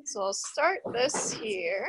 So I'll start this here.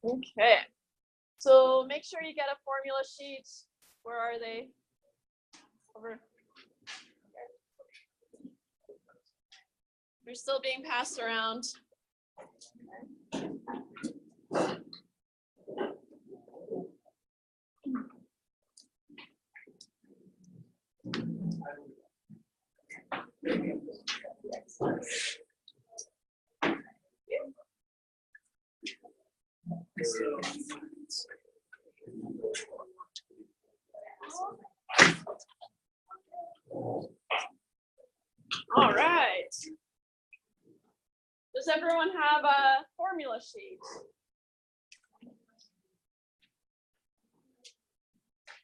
Okay, so make sure you get a formula sheet. Where are they? Over. They're still being passed around. All right. Does everyone have a formula sheet?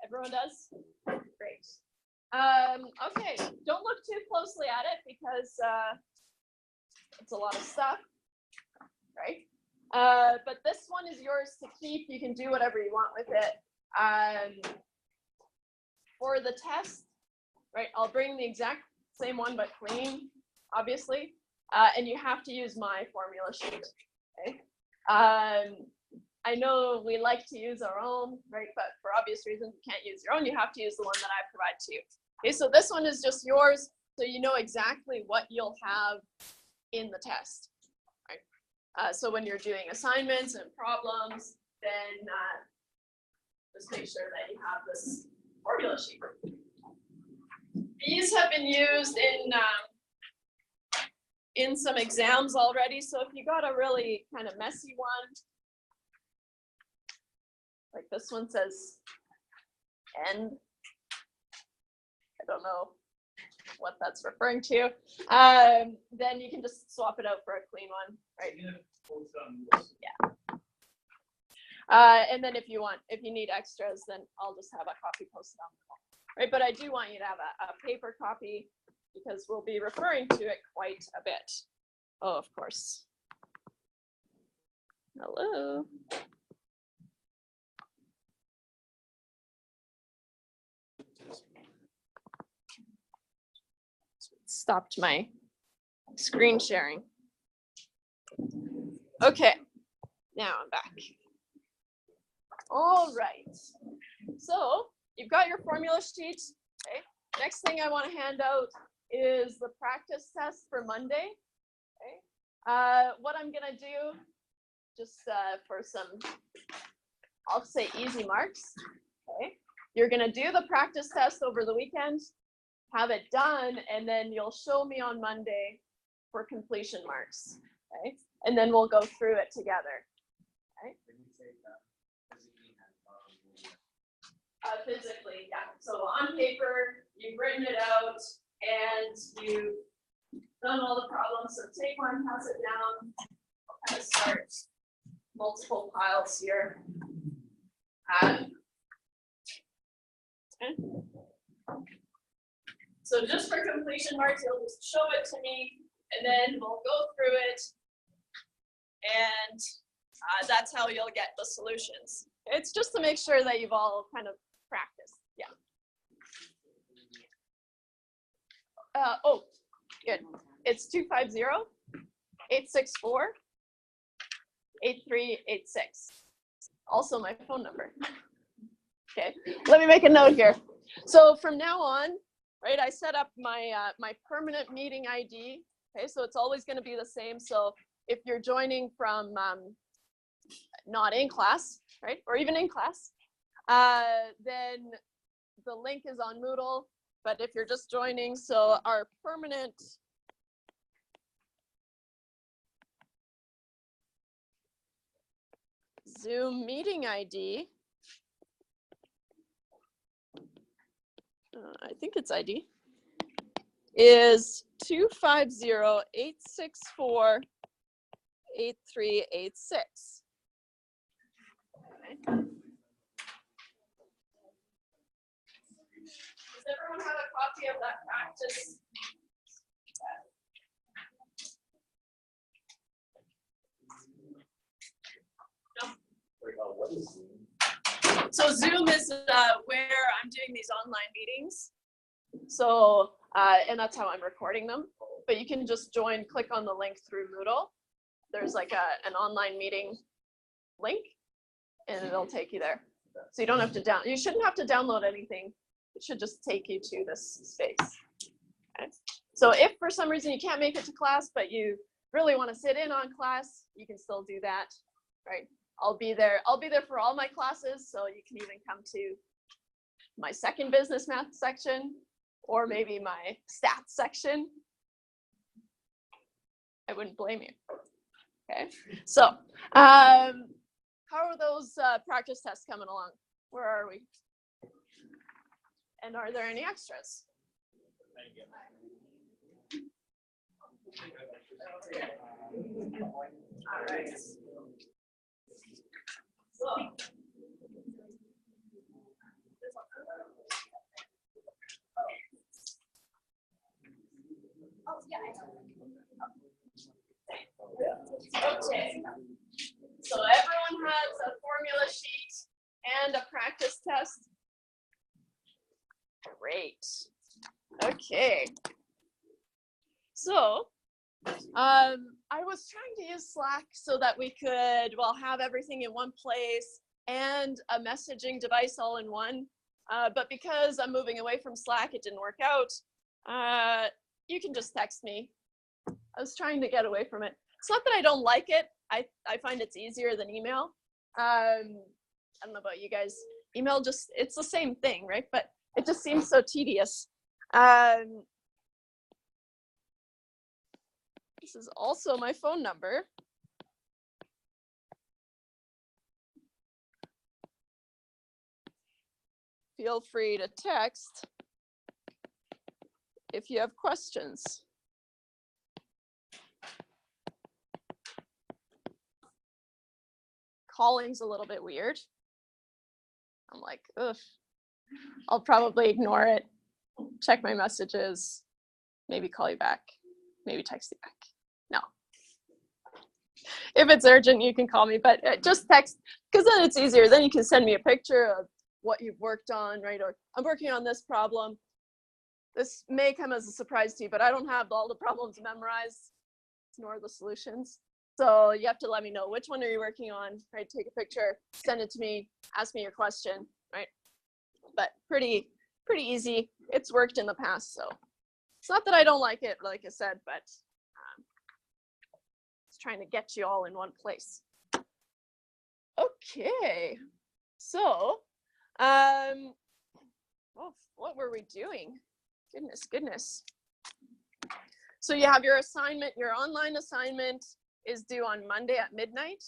Everyone does? Great. Okay, don't look too closely at it because it's a lot of stuff, right? But this one is yours to keep. You can do whatever you want with it. For the test, right, I'll bring the exact same one but clean, obviously. And you have to use my formula sheet, okay? I know we like to use our own, right? But for obvious reasons, you can't use your own. You have to use the one that I provide to you. Okay, so this one is just yours, so you know exactly what you'll have in the test, right? So when you're doing assignments and problems, then just make sure that you have this formula sheet. These have been used in some exams already, so if you got a really kind of messy one, like this one says end. I don't know what that's referring to. Then you can just swap it out for a clean one, right? Yeah. And then if you need extras, then I'll just have a copy posted on the wall, right? But I do want you to have a paper copy because we'll be referring to it quite a bit. Oh, of course. Hello. Stopped my screen sharing. Okay, now I'm back. All right, so you've got your formula sheet. Okay, next thing I want to hand out is the practice test for Monday. Okay, what I'm gonna do, just for some, I'll say easy marks. Okay, you're gonna do the practice test over the weekend, have it done, and then you'll show me on Monday for completion marks, okay? And then we'll go through it together, okay? Physically, yeah. So on paper, you've written it out, and you've done all the problems. So take one, pass it down. I'll kind of start multiple piles here. Okay. So just for completion marks, you'll just show it to me, and then we'll go through it, and that's how you'll get the solutions. It's just to make sure that you've all kind of practiced. Yeah. Oh, good. It's 250-864-8386. Also my phone number. Okay, let me make a note here. So from now on, right, I set up my my permanent meeting ID. Okay, so it's always going to be the same. So if you're joining from not in class, right, or even in class, then the link is on Moodle. But if you're just joining, so our permanent Zoom meeting ID I think it's ID, is 250-864-8386. Okay. Does everyone have a copy of that practice? What is Zoom? So Zoom is where I'm doing these online meetings. So, and that's how I'm recording them. But you can just join, click on the link through Moodle. There's like an online meeting link, and it'll take you there. So you don't have to you shouldn't have to download anything. It should just take you to this space. Okay. So if for some reason you can't make it to class, but you really want to sit in on class, you can still do that, right? I'll be there for all my classes, so you can even come to my second business math section, or maybe my stats section. I wouldn't blame you. Okay, so how are those practice tests coming along? Where are we? And are there any extras? All right. So, okay. So everyone has a formula sheet and a practice test. Great. Okay. So I was trying to use Slack so that we could, well, have everything in one place and a messaging device all in one. But because I'm moving away from Slack, it didn't work out. You can just text me. I was trying to get away from it. It's not that I don't like it. I find it's easier than email. I don't know about you guys. Email just, it's the same thing, right? But it just seems so tedious. This is also my phone number. Feel free to text if you have questions. Calling's a little bit weird. I'm like, ugh. I'll probably ignore it, check my messages, maybe call you back, maybe text you back. No. If it's urgent, you can call me, but just text, because then it's easier. Then you can send me a picture of what you've worked on, right? Or I'm working on this problem. This may come as a surprise to you, but I don't have all the problems memorized, nor the solutions. So you have to let me know, which one are you working on, right? Take a picture, send it to me, ask me your question, right? But pretty easy. It's worked in the past, so it's not that I don't like it, like I said, but it's trying to get you all in one place. Okay, so well, what were we doing? Goodness. So you have your assignment, your online assignment is due on Monday at midnight,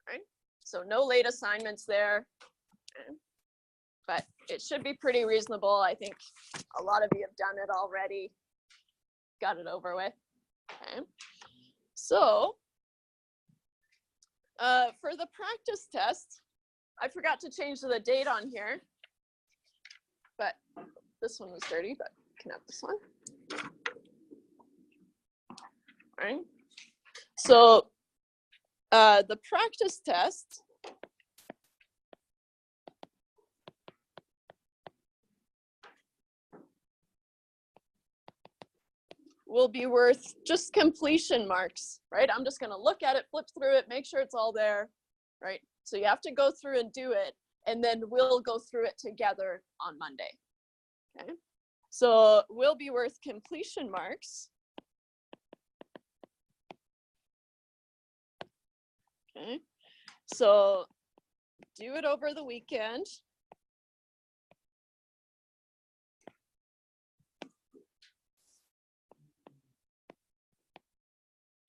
right? So no late assignments there. Okay. But it should be pretty reasonable. I think a lot of you have done it already, got it over with. Okay. So for the practice test, I forgot to change the date on here, but this one was dirty, but you can have this one. All right. So the practice test will be worth just completion marks, right? I'm just going to look at it, flip through it, make sure it's all there, right? So you have to go through and do it, and then we'll go through it together on Monday, okay? So will be worth completion marks. Okay, so do it over the weekend.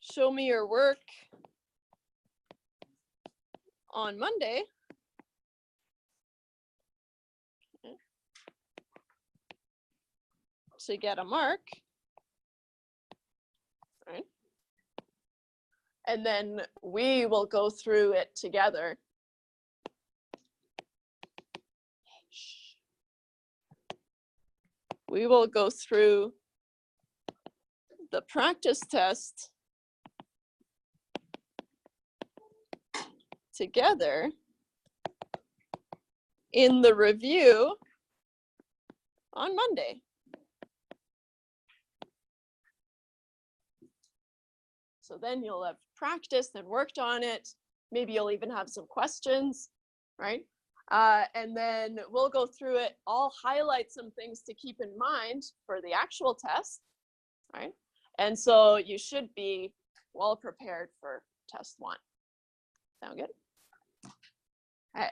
Show me your work on Monday. Okay. to get a mark, right? And then we will go through it together. We will go through the practice test together in the review on Monday. So then you'll have practiced and worked on it. Maybe you'll even have some questions, right? And then we'll go through it. I'll highlight some things to keep in mind for the actual test, right? And so you should be well prepared for test 1. Sound good? All right.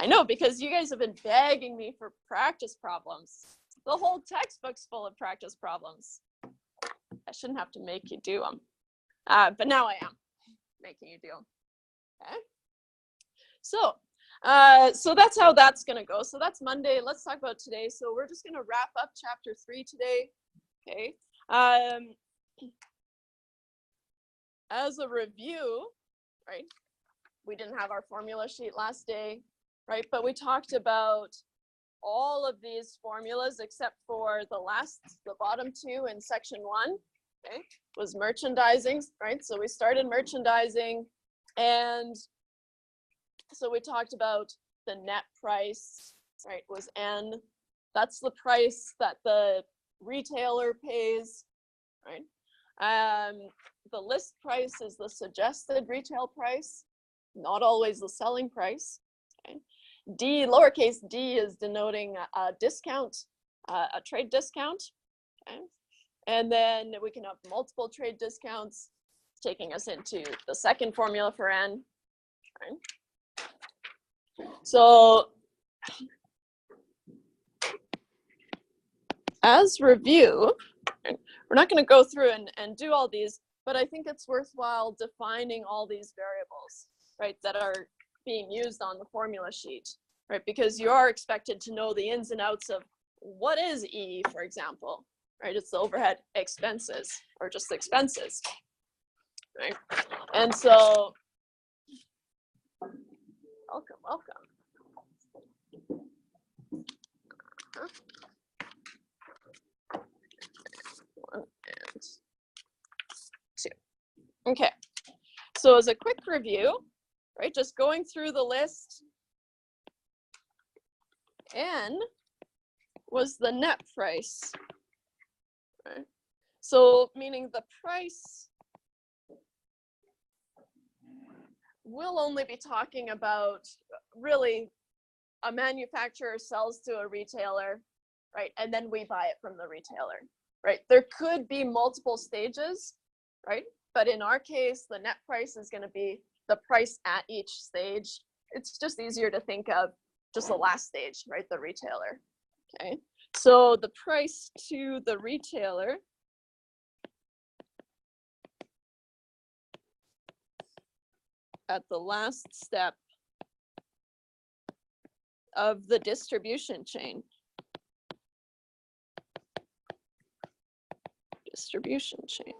I know, because you guys have been begging me for practice problems. The whole textbook's full of practice problems. I shouldn't have to make you do them. But now I am making you do them. Okay. So that's how that's going to go. So that's Monday. Let's talk about today. So we're just going to wrap up chapter 3 today. Okay. As a review, right? We didn't have our formula sheet last day, right? But we talked about all of these formulas except for the bottom 2 in section 1, okay, was merchandising, right? So we started merchandising, and so we talked about the net price, right, was N. That's the price that the retailer pays, right? The list price is the suggested retail price, not always the selling price. Okay? D, lowercase d, is denoting a discount, a trade discount. Okay? And then we can have multiple trade discounts, taking us into the second formula for N. Okay? So as review, we're not going to go through and do all these, but I think it's worthwhile defining all these variables, right, that are being used on the formula sheet, right? Because you are expected to know the ins and outs of what is E, for example, right? It's the overhead expenses, or just expenses, right? And so, welcome. One and 2. Okay, so as a quick review, right, just going through the list, N was the net price, right? So meaning the price, we'll only be talking about really a manufacturer sells to a retailer, right? And then we buy it from the retailer, right? There could be multiple stages, right? But in our case, the net price is going to be the price at each stage. It's just easier to think of just the last stage, right? The retailer. Okay. So the price to the retailer at the last step of the distribution chain. Distribution chain.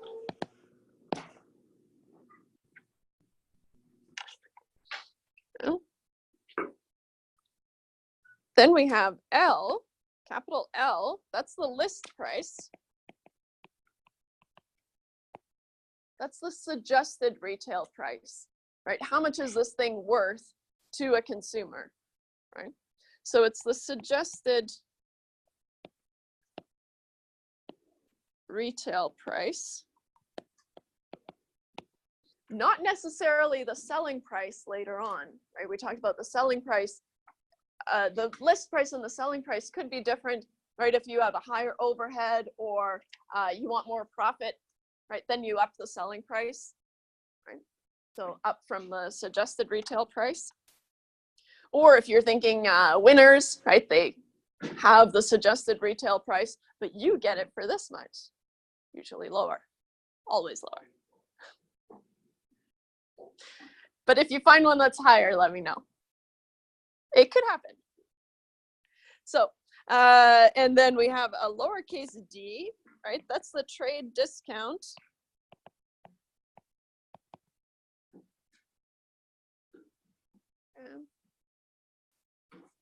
Then we have L, capital L, that's the list price. That's the suggested retail price, right? How much is this thing worth to a consumer, right? So it's the suggested retail price, not necessarily the selling price later on, right? We talked about the selling price. The list price and the selling price could be different, right? If you have a higher overhead or you want more profit, right? Then you up the selling price, right? So up from the suggested retail price. Or if you're thinking winners, right? They have the suggested retail price, but you get it for this much, usually lower, always lower. But if you find one that's higher, let me know. It could happen. So And then we have a lowercase d, right? That's the trade discount.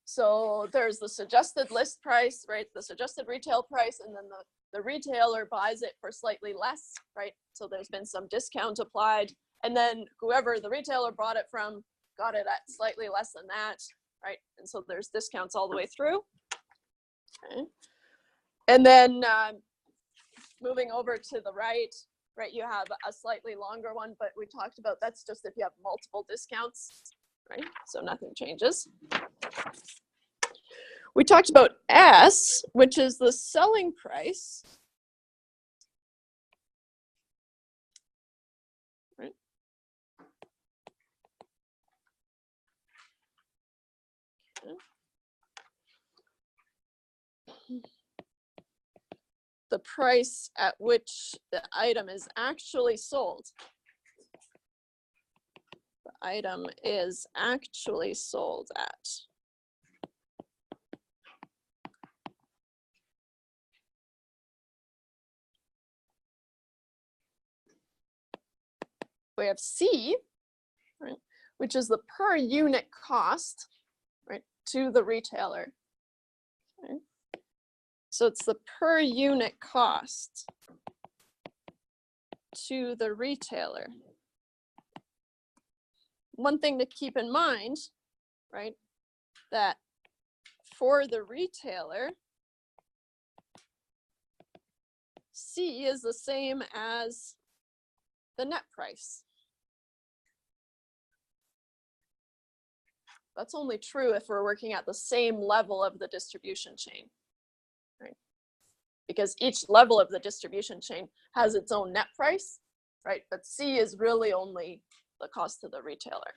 So there's the suggested list price, right? The suggested retail price, and then the retailer buys it for slightly less, right? So there's been some discount applied. And then whoever the retailer bought it from got it at slightly less than that, right? And so there's discounts all the way through. Okay. And then moving over to the right, you have a slightly longer one, but we talked about that's just if you have multiple discounts, right? So nothing changes. We talked about S, which is the selling price. Right? Okay. The price at which the item is actually sold. The item is actually sold at. We have C, right, which is the per unit cost, right, to the retailer. Okay. So it's the per unit cost to the retailer. One thing to keep in mind, right, that for the retailer, C is the same as the net price. That's only true if we're working at the same level of the distribution chain, right? Because each level of the distribution chain has its own net price, right? But C is really only the cost to the retailer.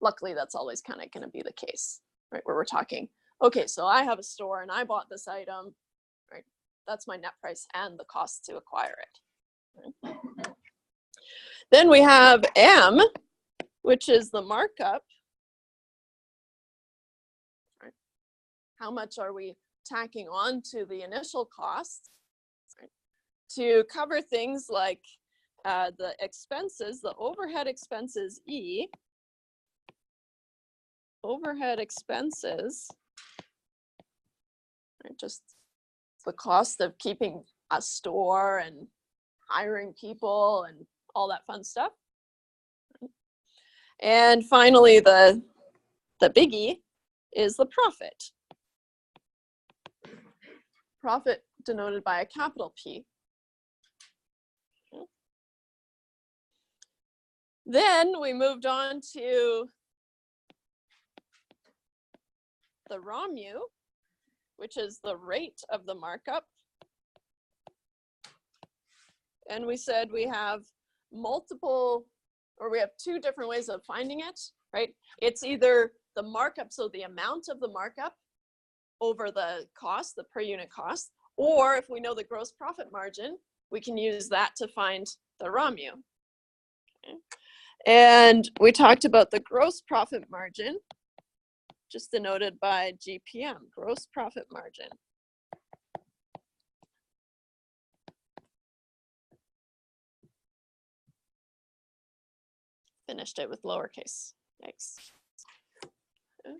Luckily, that's always kind of going to be the case, right? Where we're talking, okay, so I have a store and I bought this item, right? That's my net price and the cost to acquire it. Right? Then we have M, which is the markup. Right? How much are we tacking on to the initial cost, right, to cover things like the expenses, the overhead expenses E, overhead expenses, right, just the cost of keeping a store and hiring people and all that fun stuff. And finally, the biggie is the profit. Profit denoted by a capital P. Okay. Then we moved on to the ROMU, which is the rate of the markup. And we said we have multiple, or we have two different ways of finding it, right? It's either the markup, so the amount of the markup over the cost, the per unit cost, or if we know the gross profit margin, we can use that to find the ROMU. Okay. And we talked about the gross profit margin, just denoted by GPM, gross profit margin. Finished it with lowercase. Yikes. Okay.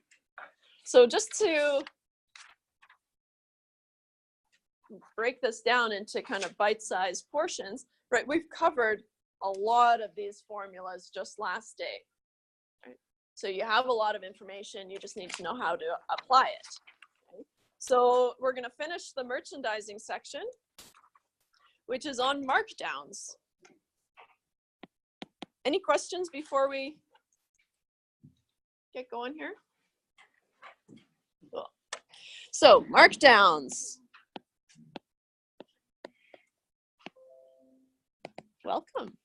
So just to break this down into kind of bite-sized portions, right? We've covered a lot of these formulas just last day. Right? So you have a lot of information, you just need to know how to apply it. Okay? So we're going to finish the merchandising section, which is on markdowns. Any questions before we get going here? Cool. So markdowns. Welcome.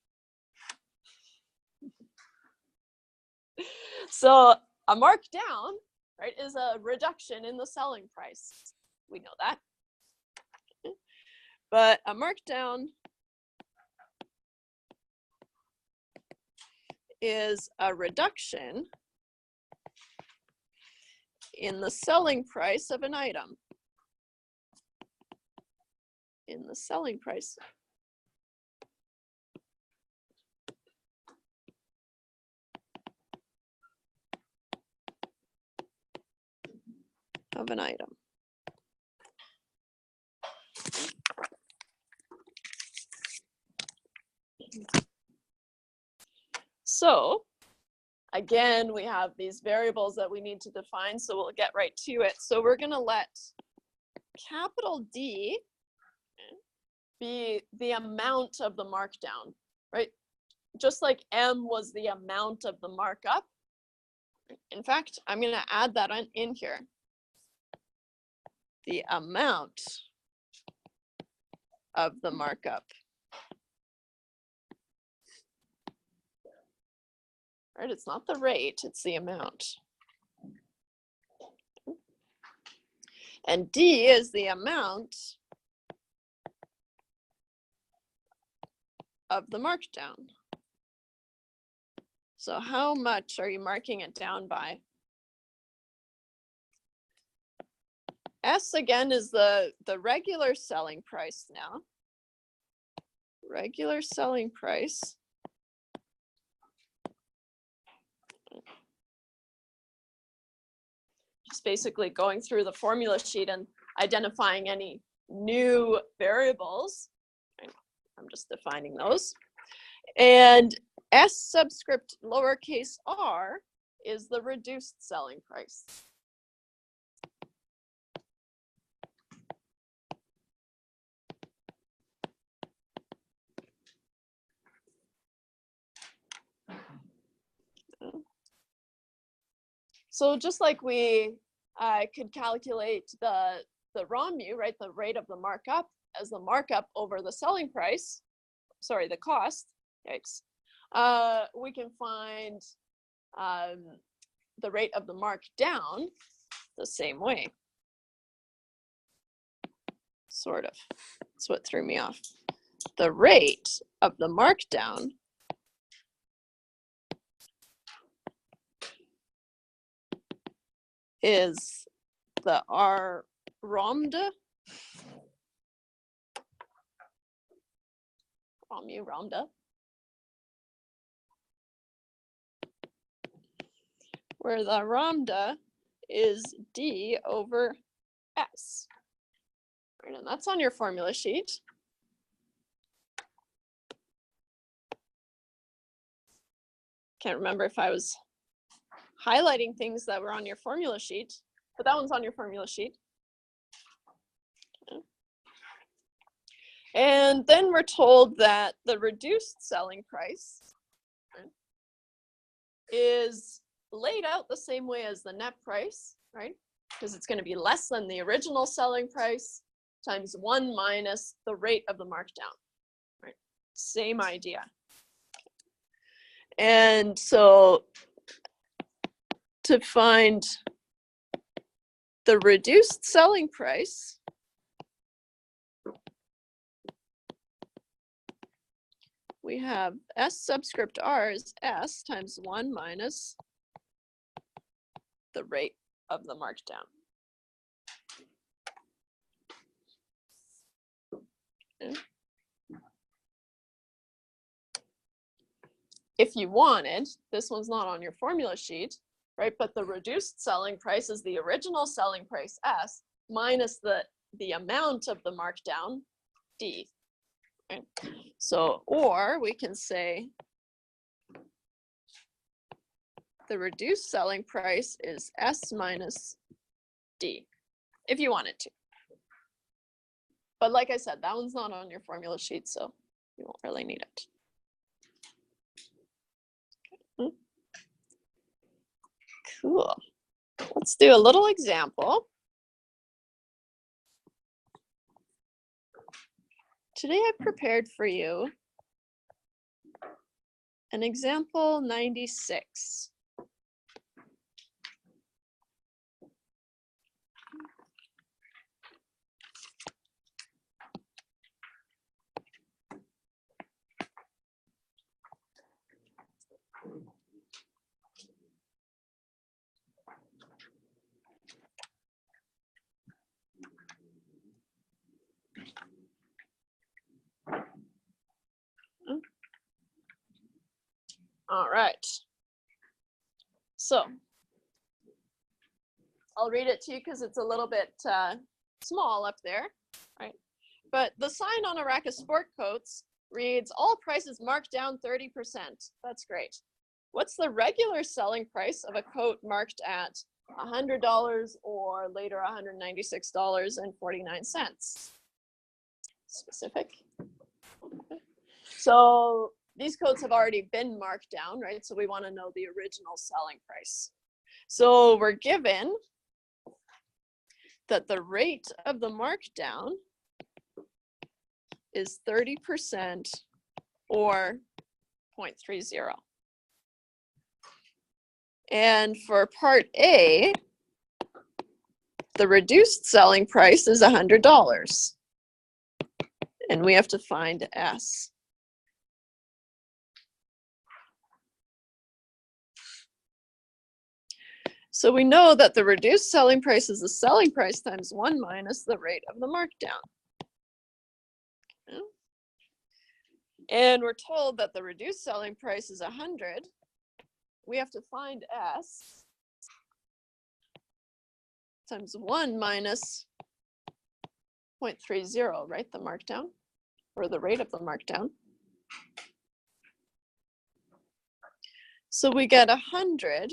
So a markdown, right, is a reduction in the selling price. We know that. Okay. But a markdown is a reduction in the selling price of an item. In the selling price. Of an item. So again, we have these variables that we need to define, so we'll get right to it. So we're going to let capital D be the amount of the markdown, right? Just like M was the amount of the markup. In fact, I'm going to add that in here. The amount of the markup. Right, it's not the rate, it's the amount. And D is the amount of the markdown. So how much are you marking it down by? S again is the regular selling price now. Regular selling price. Just basically going through the formula sheet and identifying any new variables. I'm just defining those. And S subscript lowercase r is the reduced selling price. So just like we could calculate the ROMU, right, the rate of the markup as the markup over the selling price, sorry, the cost, yikes, we can find the rate of the markdown the same way. Sort of. That's what threw me off. The rate of the markdown is the R ROMDA. ROMDA. Where the ROMDA is D over S. Right, and that's on your formula sheet. Can't remember if I was highlighting things that were on your formula sheet, but that one's on your formula sheet. Okay. And then we're told that the reduced selling price is laid out the same way as the net price, right? Because it's going to be less than the original selling price times 1 minus the rate of the markdown, right? Same idea. And so to find the reduced selling price, we have S subscript R is S times 1 minus the rate of the markdown. Okay. If you wanted, this one's not on your formula sheet, right? But the reduced selling price is the original selling price S minus the amount of the markdown D. Right? So, or we can say the reduced selling price is S minus D, if you wanted to. But like I said, that one's not on your formula sheet, so you won't really need it. Okay. Cool. Let's do a little example. Today I prepared for you an example 96. All right. So I'll read it to you because it's a little bit small up there, right? But the sign on a rack of sport coats reads, all prices marked down 30%. That's great. What's the regular selling price of a coat marked at $100 or later $196.49? Specific. Okay. So these coats have already been marked down, right? So we want to know the original selling price. So we're given that the rate of the markdown is 30% or 0.30. And for part A, the reduced selling price is $100. And we have to find S. So we know that the reduced selling price is the selling price times 1 minus the rate of the markdown. Okay. And we're told that the reduced selling price is 100. We have to find S times 1 minus 0.30, right? The markdown, or the rate of the markdown. So we get 100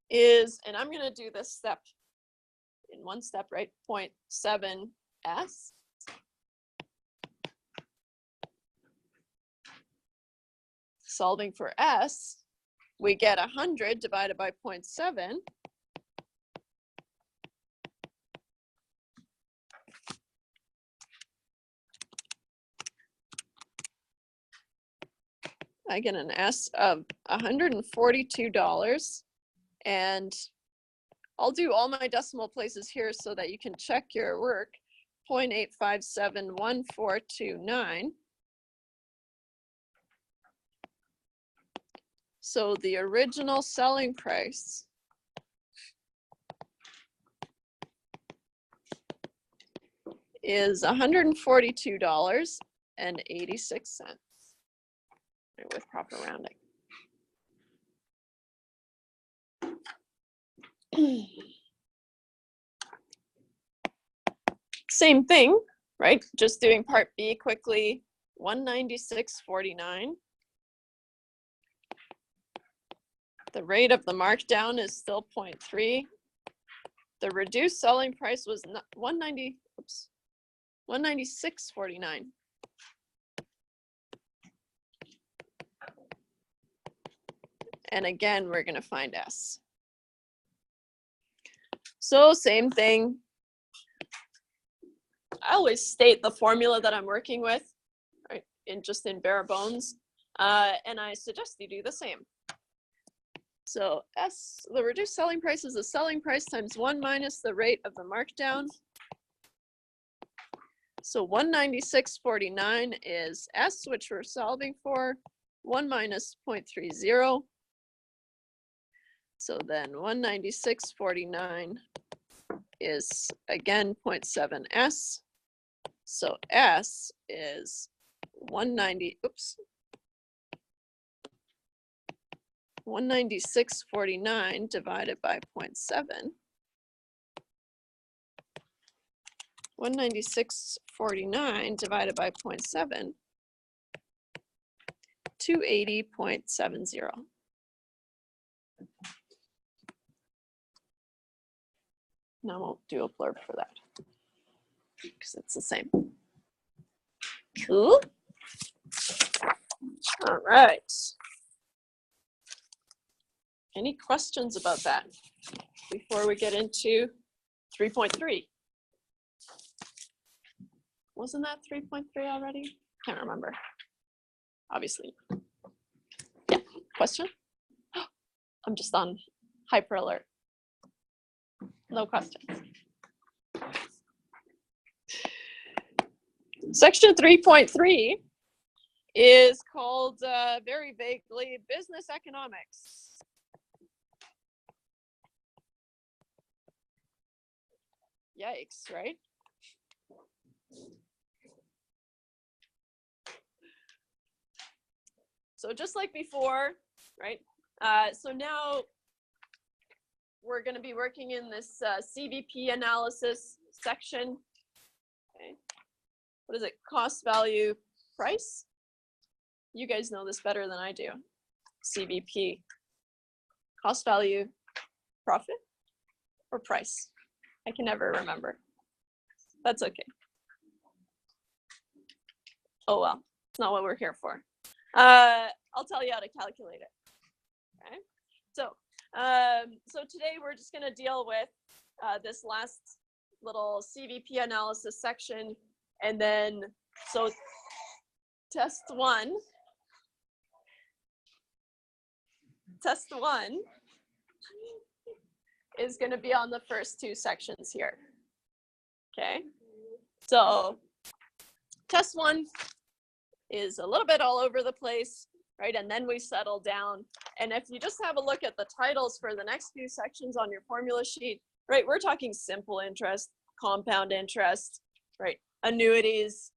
is, and I'm going to do this step in one step, right? 0.7 S. Solving for S, we get 100 divided by 0.7. I get an S of $142. And I'll do all my decimal places here so that you can check your work. 0.8571429. So the original selling price is $142.86, right, with proper rounding. Same thing, right? Just doing part B quickly. 196.49. The rate of the markdown is still 0.3. The reduced selling price was 196.49. And again, we're going to find S. So same thing. I always state the formula that I'm working with, right, in bare bones, and I suggest you do the same. So S, the reduced selling price is the selling price times 1 minus the rate of the markdown. So 196.49 is S, which we're solving for, 1 minus 0.30. So then 196.49 is again 0.7 S. So S is 196.49 divided by 0.7. 196.49 divided by 0.7, 280.70. Now I won't do a blurb for that because it's the same. Cool. All right. Any questions about that before we get into 3.3? Wasn't that 3.3 already? Can't remember. Obviously. Yeah, question? I'm just on hyper alert. No questions. Section 3.3 is called very vaguely business economics. Yikes, right? So just like before, right? So now we're going to be working in this CVP analysis section. Okay. What is it? Cost, value, price? You guys know this better than I do. CVP. Cost, value, profit, or price? I can never remember. That's okay. Oh well, it's not what we're here for. I'll tell you how to calculate it. Okay. So today we're just going to deal with this last little CVP analysis section, and then so test one is going to be on the first two sections here. Okay. So test one is a little bit all over the place, right? And then we settle down. And if you just have a look at the titles for the next few sections on your formula sheet, right? We're talking simple interest, compound interest, right? Annuities.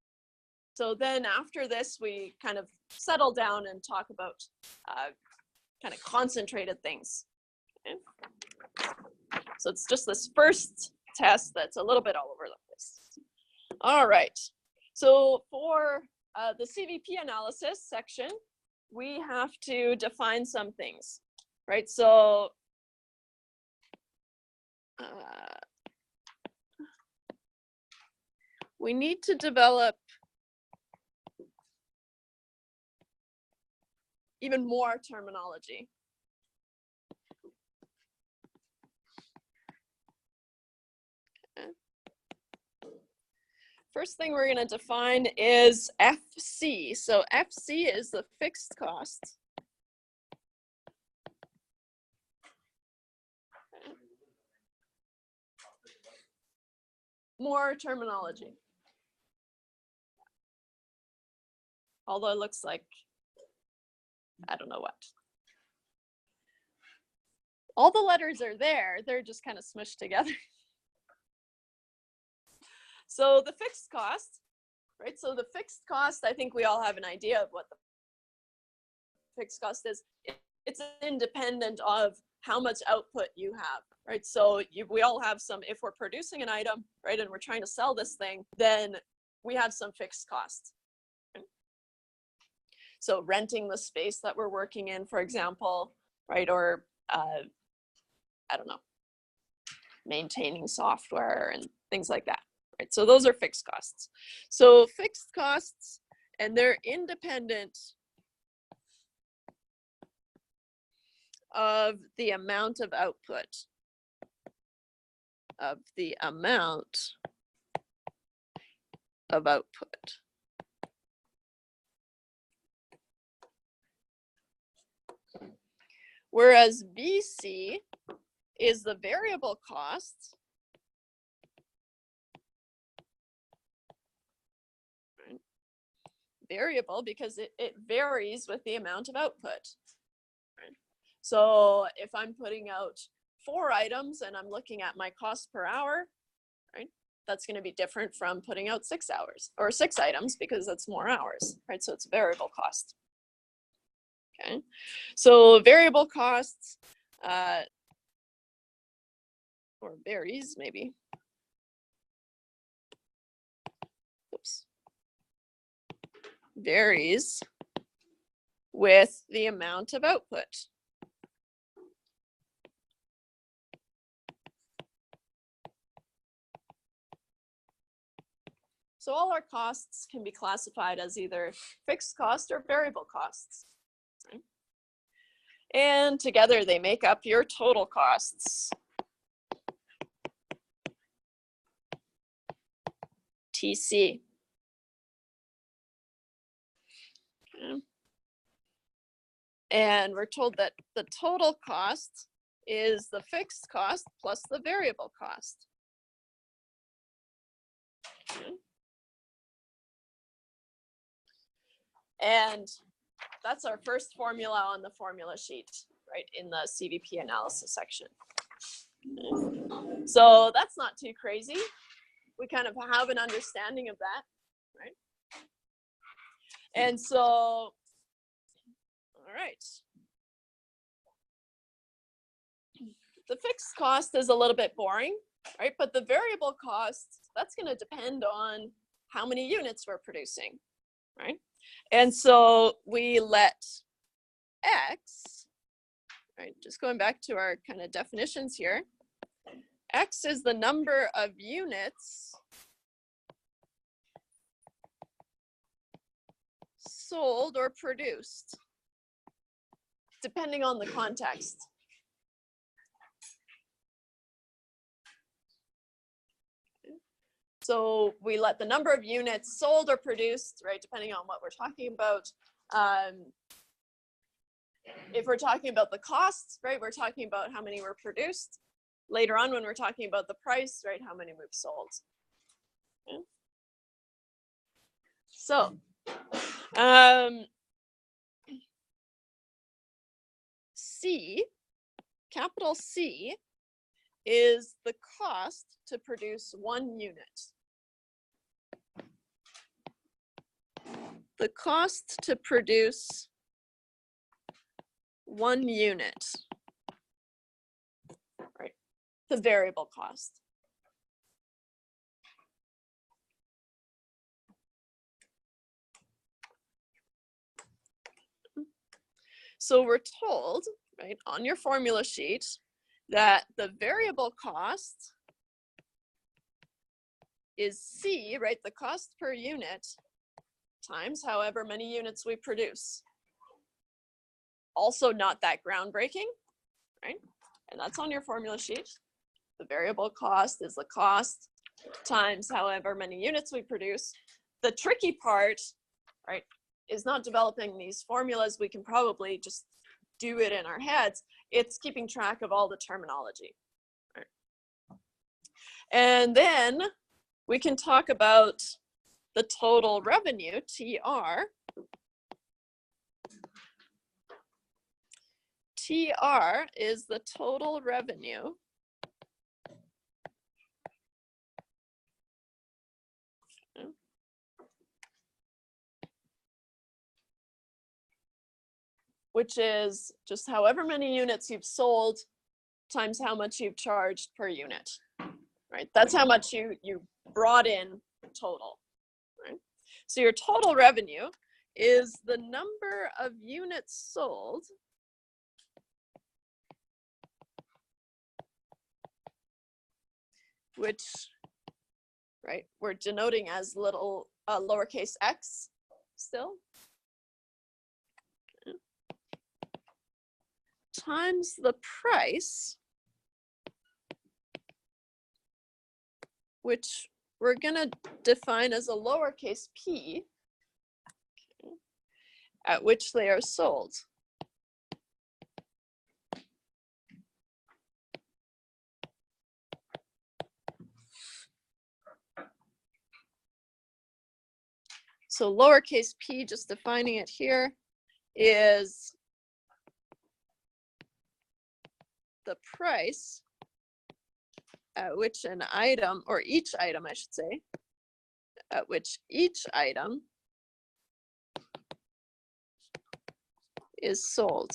So then after this, we kind of settle down and talk about kind of concentrated things. Okay? So it's just this first test that's a little bit all over the place. All right. So for the CVP analysis section, we have to define some things, right? So we need to develop even more terminology. Okay. First thing we're going to define is FC. So FC is the fixed cost. Okay. More terminology. Although it looks like, I don't know what. All the letters are there, they're just kind of smushed together. So the fixed cost, right? So the fixed cost, I think we all have an idea of what the fixed cost is. It's independent of how much output you have, right? So we all have some, if we're producing an item, right, and we're trying to sell this thing, then we have some fixed costs. Right? So renting the space that we're working in, for example, right? Or, I don't know, maintaining software and things like that. Right, so those are fixed costs. So fixed costs, and they're independent of the amount of output. Whereas VC is the variable cost. Variable because it varies with the amount of output. Right? So if I'm putting out 4 items and I'm looking at my cost per hour, right? That's going to be different from putting out 6 hours or 6 items because that's more hours, right? So it's variable cost. Okay, so variable costs or varies maybe. Oops. Varies with the amount of output. So all our costs can be classified as either fixed cost or variable costs. Right? And together they make up your total costs. TC. Okay. And we're told that the total cost is the fixed cost plus the variable cost. Okay. And that's our first formula on the formula sheet, right, in the CVP analysis section. Okay. So that's not too crazy. We kind of have an understanding of that, right? And so, all right. the fixed cost is a little bit boring, right? But the variable cost, that's going to depend on how many units we're producing, right? And so we let X, right, just going back to our kind of definitions here, X is the number of units sold or produced, depending on the context. So we let the number of units sold or produced, right, depending on what we're talking about. If we're talking about the costs, right, we're talking about how many were produced. Later on, when we're talking about the price, right, how many we've sold. Okay. So, C, capital C, is the cost to produce 1 unit. The cost to produce 1 unit, right? The variable cost. So we're told, right, on your formula sheet that the variable cost is C, right, the cost per unit times however many units we produce. Also not that groundbreaking, right? And that's on your formula sheet. The variable cost is the cost times however many units we produce. The tricky part, right, is not developing these formulas. We can probably just do it in our heads. It's keeping track of all the terminology, right? And then we can talk about the total revenue, TR. TR is the total revenue which is just however many units you've sold times how much you've charged per unit, right? That's how much you brought in total, right? So your total revenue is the number of units sold which, right, we're denoting as little lowercase x still, times the price, which we're going to define as a lowercase p, okay, at which they are sold. So lowercase p, just defining it here, is the price at which an item, or each item, I should say, at which each item is sold.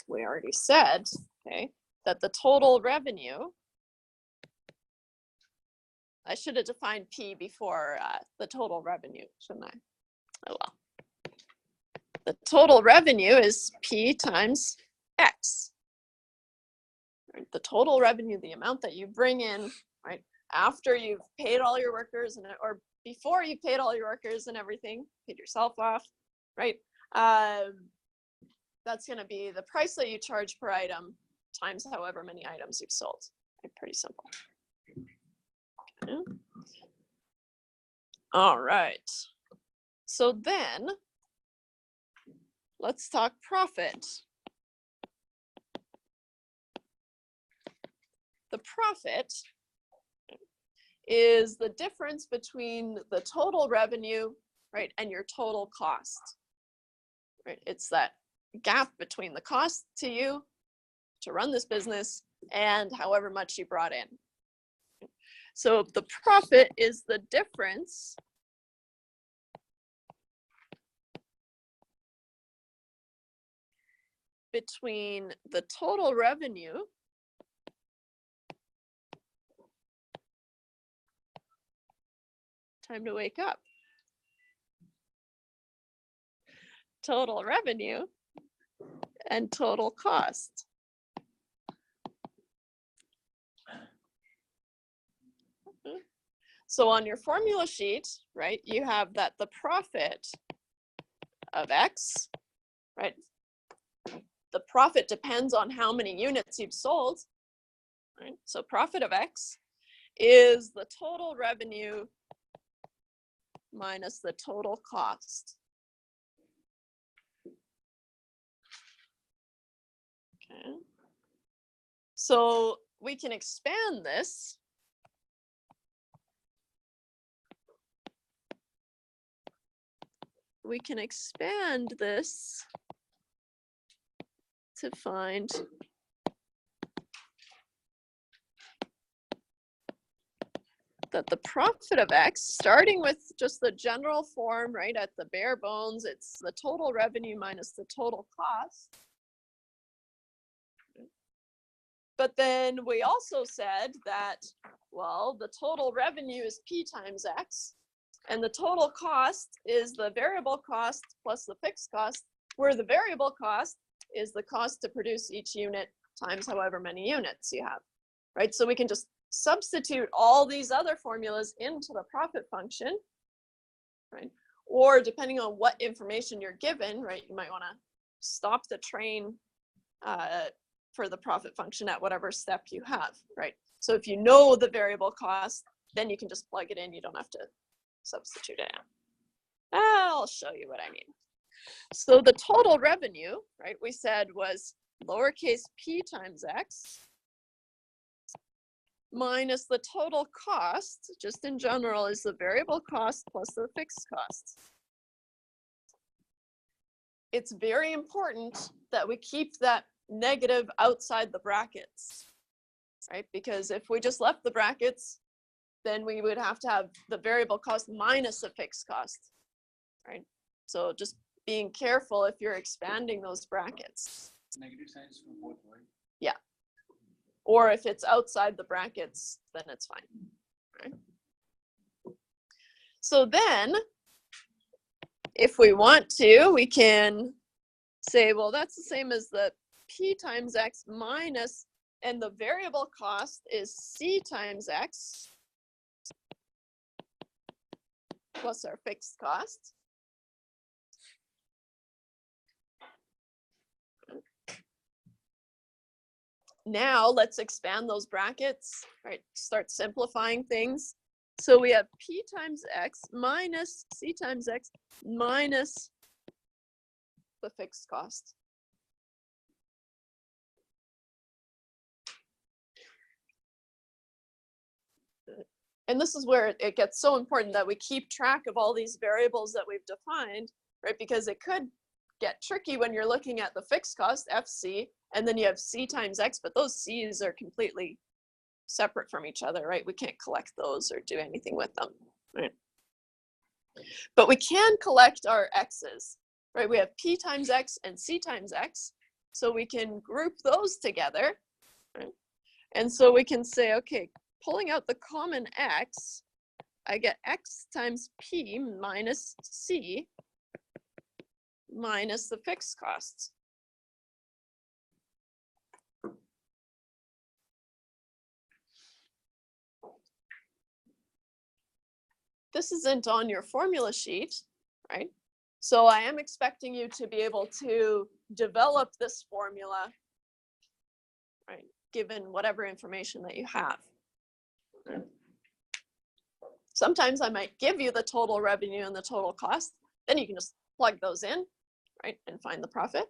We already said, okay, that the total revenue, I should have defined P before the total revenue, shouldn't I? Oh well. The total revenue is P times X. Right? The total revenue, the amount that you bring in, right, after you've paid all your workers, and or before you've paid all your workers and everything, paid yourself off, right? That's going to be the price that you charge per item times however many items you've sold. Okay, pretty simple. Okay. All right. So then let's talk profit. The profit is the difference between the total revenue, right, and your total cost. Right? It's that gap between the cost to you to run this business and however much you brought in. So the profit is the difference between the total revenue time to wake up. Total revenue and total cost. So on your formula sheet, right, you have that the profit of X, right? The profit depends on how many units you've sold, right? So profit of X is the total revenue minus the total cost. Okay. So we can expand this. We can expand this to find that the profit of X, starting with just the general form, right, at the bare bones, it's the total revenue minus the total cost. But then we also said that, well, the total revenue is P times X, and the total cost is the variable cost plus the fixed cost, where the variable cost is the cost to produce each unit times however many units you have, right? So we can just substitute all these other formulas into the profit function, right? Or depending on what information you're given, right, you might want to stop the train for the profit function at whatever step you have, right? So if you know the variable cost, then you can just plug it in. You don't have to substitute it in. I'll show you what I mean. So the total revenue, right, we said was lowercase p times X minus the total cost, just in general, is the variable cost plus the fixed cost. It's very important that we keep that negative outside the brackets, right? Because if we just left the brackets, then we would have to have the variable cost minus the fixed cost, right? So just being careful if you're expanding those brackets. Negative signs for both, right? Yeah. Or if it's outside the brackets, then it's fine, right? So then, if we want to, we can say, well, that's the same as the P times X minus, and the variable cost is C times X plus our fixed cost. Now let's expand those brackets, right? Start simplifying things. So we have P times X minus C times X minus the fixed cost. And this is where it gets so important that we keep track of all these variables that we've defined, right? Because it could get tricky when you're looking at the fixed cost, FC, and then you have C times X, but those C's are completely separate from each other, right? We can't collect those or do anything with them, right? But we can collect our X's, right? We have P times X and C times X, so we can group those together, right? And so we can say, okay, pulling out the common X, I get X times P minus C minus the fixed costs. This isn't on your formula sheet, right? So I am expecting you to be able to develop this formula, right, given whatever information that you have. Right? Sometimes I might give you the total revenue and the total cost, then you can just plug those in, right, and find the profit.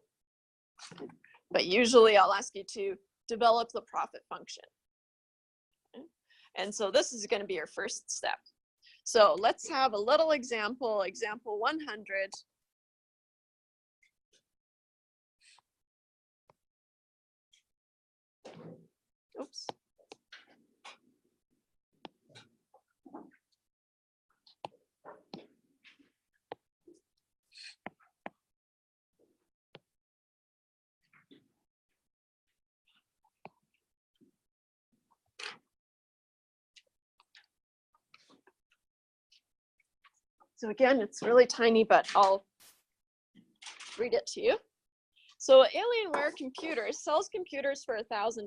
But usually I'll ask you to develop the profit function. Okay? And so this is going to be your first step. So let's have a little example, example 100. Oops. So again, it's really tiny, but I'll read it to you. So Alienware Computers sells computers for $1,000.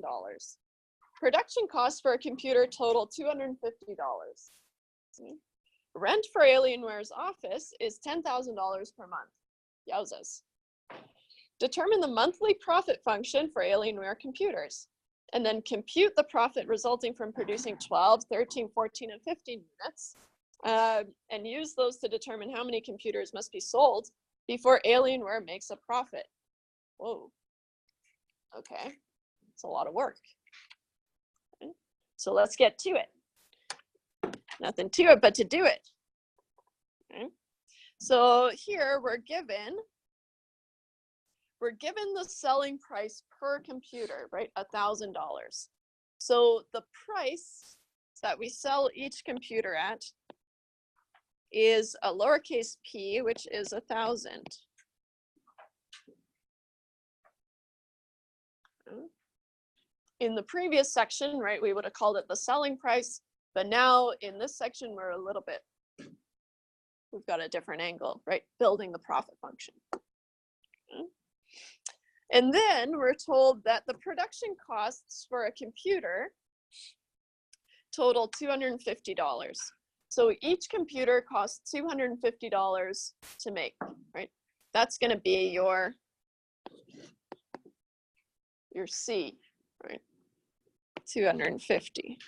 Production costs for a computer total $250. Rent for Alienware's office is $10,000 per month. Yowzas. Determine the monthly profit function for Alienware Computers, and then compute the profit resulting from producing 12, 13, 14, and 15 units, and use those to determine how many computers must be sold before Alienware makes a profit. Whoa. Okay. It's a lot of work. Okay. So let's get to it. Nothing to it but to do it. Okay. So here we're given the selling price per computer, right? $1,000. So the price that we sell each computer at is a lowercase p, which is 1,000. In the previous section, right, we would have called it the selling price, but now in this section, we've got a different angle, right? Building the profit function. Okay. And then we're told that the production costs for a computer total $250. So each computer costs $250 to make, right? That's going to be your C, right? 250.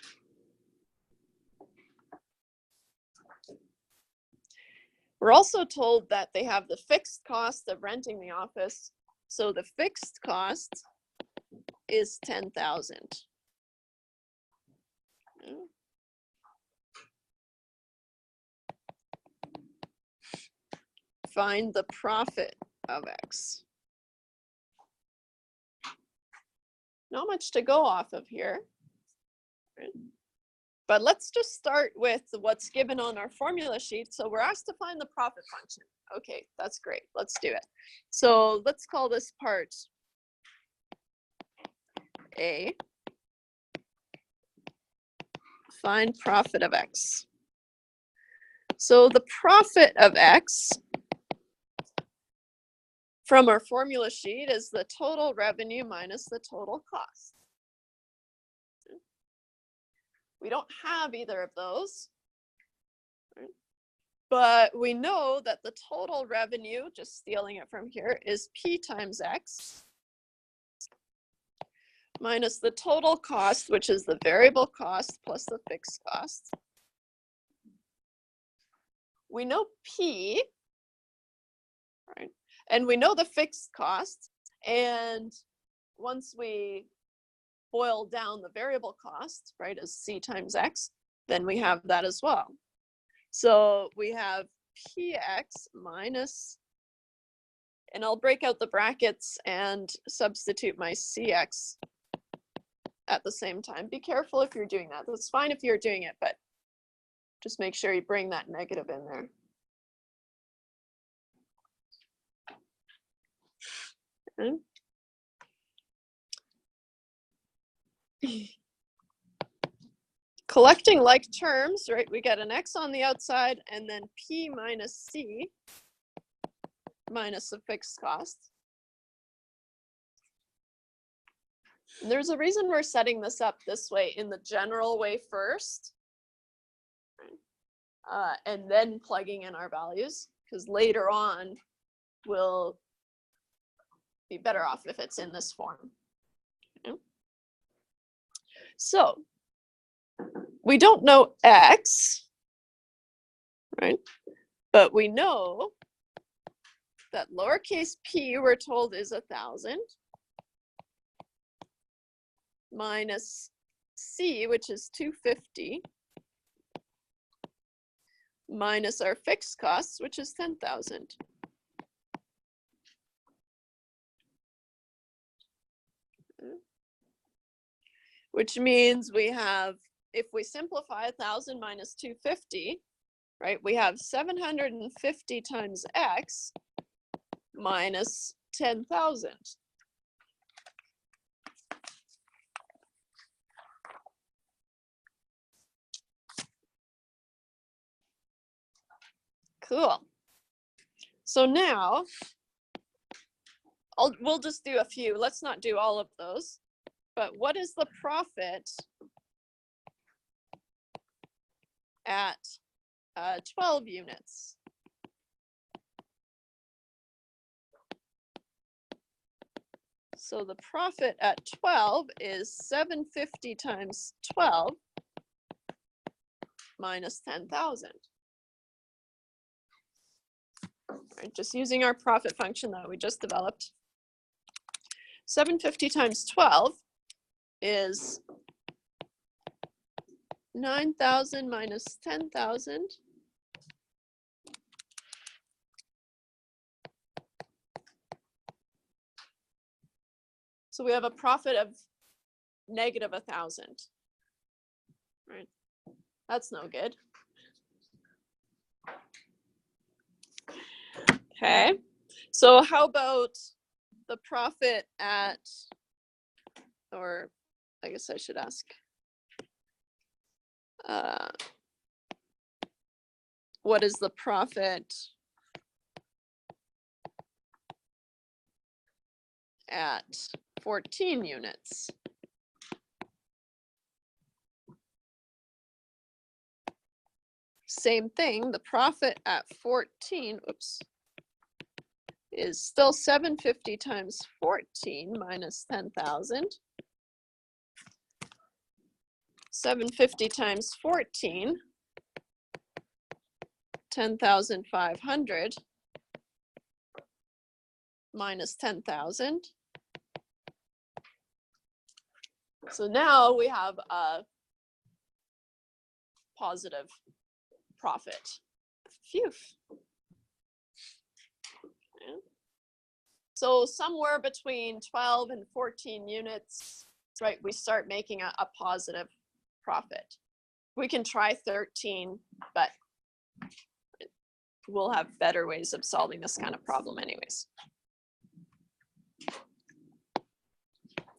We're also told that they have the fixed cost of renting the office. So the fixed cost is $10,000. Find the profit of X. Not much to go off of here. But let's just start with what's given on our formula sheet. So we're asked to find the profit function. Okay, that's great. Let's do it. So let's call this part A. Find profit of X. So the profit of X from our formula sheet is the total revenue minus the total cost. We don't have either of those, right? But we know that the total revenue, just stealing it from here, is P times X minus the total cost, which is the variable cost plus the fixed cost. We know P, right? And we know the fixed cost. And once we boil down the variable cost, right, as C times X, then we have that as well. So we have PX minus, and I'll break out the brackets and substitute my CX at the same time. Be careful if you're doing that. That's fine if you're doing it, but just make sure you bring that negative in there. Okay. Collecting like terms, right? We get an X on the outside and then P minus C minus the fixed cost. And there's a reason we're setting this up this way in the general way first, and then plugging in our values, because later on we'll be better off if it's in this form. Okay. So we don't know X, right? But we know that lowercase p, we're told, is 1,000 minus C, which is 250, minus our fixed costs, which is 10,000. Which means we have, if we simplify 1,000 minus 250, right, we have 750 times X minus 10,000. Cool. So now we'll just do a few. Let's not do all of those. But what is the profit at 12 units? So the profit at 12 is 750 times 12 minus 10,000. Right, just using our profit function that we just developed. 750 times 12 is 9,000 minus 10,000. So we have a profit of negative 1,000. Right? That's no good. Okay. So how about the profit at, or I guess I should ask, what is the profit at 14 units? Same thing, the profit at 14, oops, is still 750 times 14 minus 10,000. 750 times 14, 10,500 minus 10,000. So now we have a positive profit. Phew. Yeah. So somewhere between 12 and 14 units, right, we start making a positive profit. We can try 13, but we'll have better ways of solving this kind of problem anyways.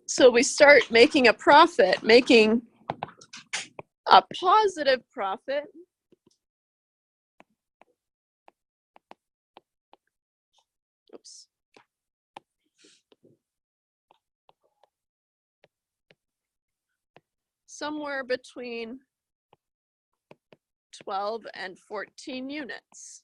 So we start making a profit, making a positive profit. Oops. Somewhere between 12 and 14 units.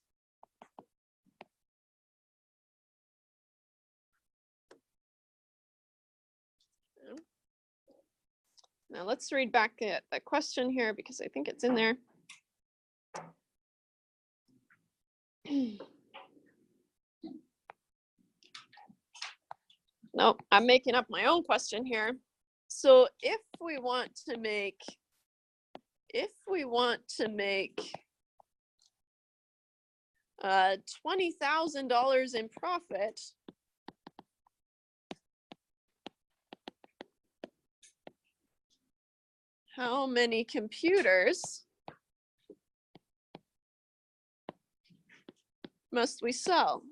Now let's read back the question here because I think it's in there. No, I'm making up my own question here. So if we want to make $20,000 in profit, how many computers must we sell?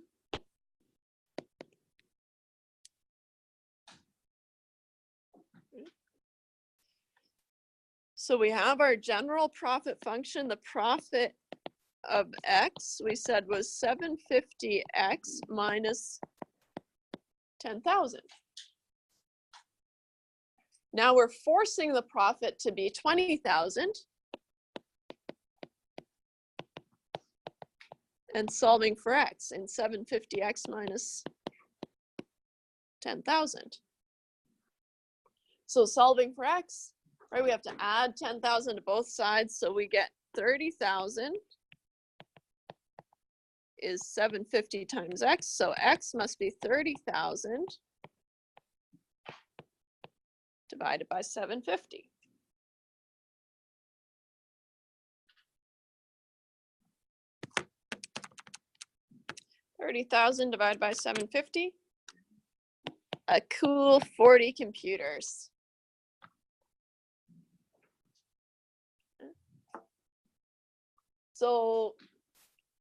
So we have our general profit function. The profit of X, we said, was 750X minus 10,000. Now we're forcing the profit to be 20,000 and solving for X in 750X minus 10,000. So solving for X, right, we have to add 10,000 to both sides, so we get 30,000 is 750 times X, so X must be 30,000 divided by 750. $30,000 divided by 750. A cool 40 computers. So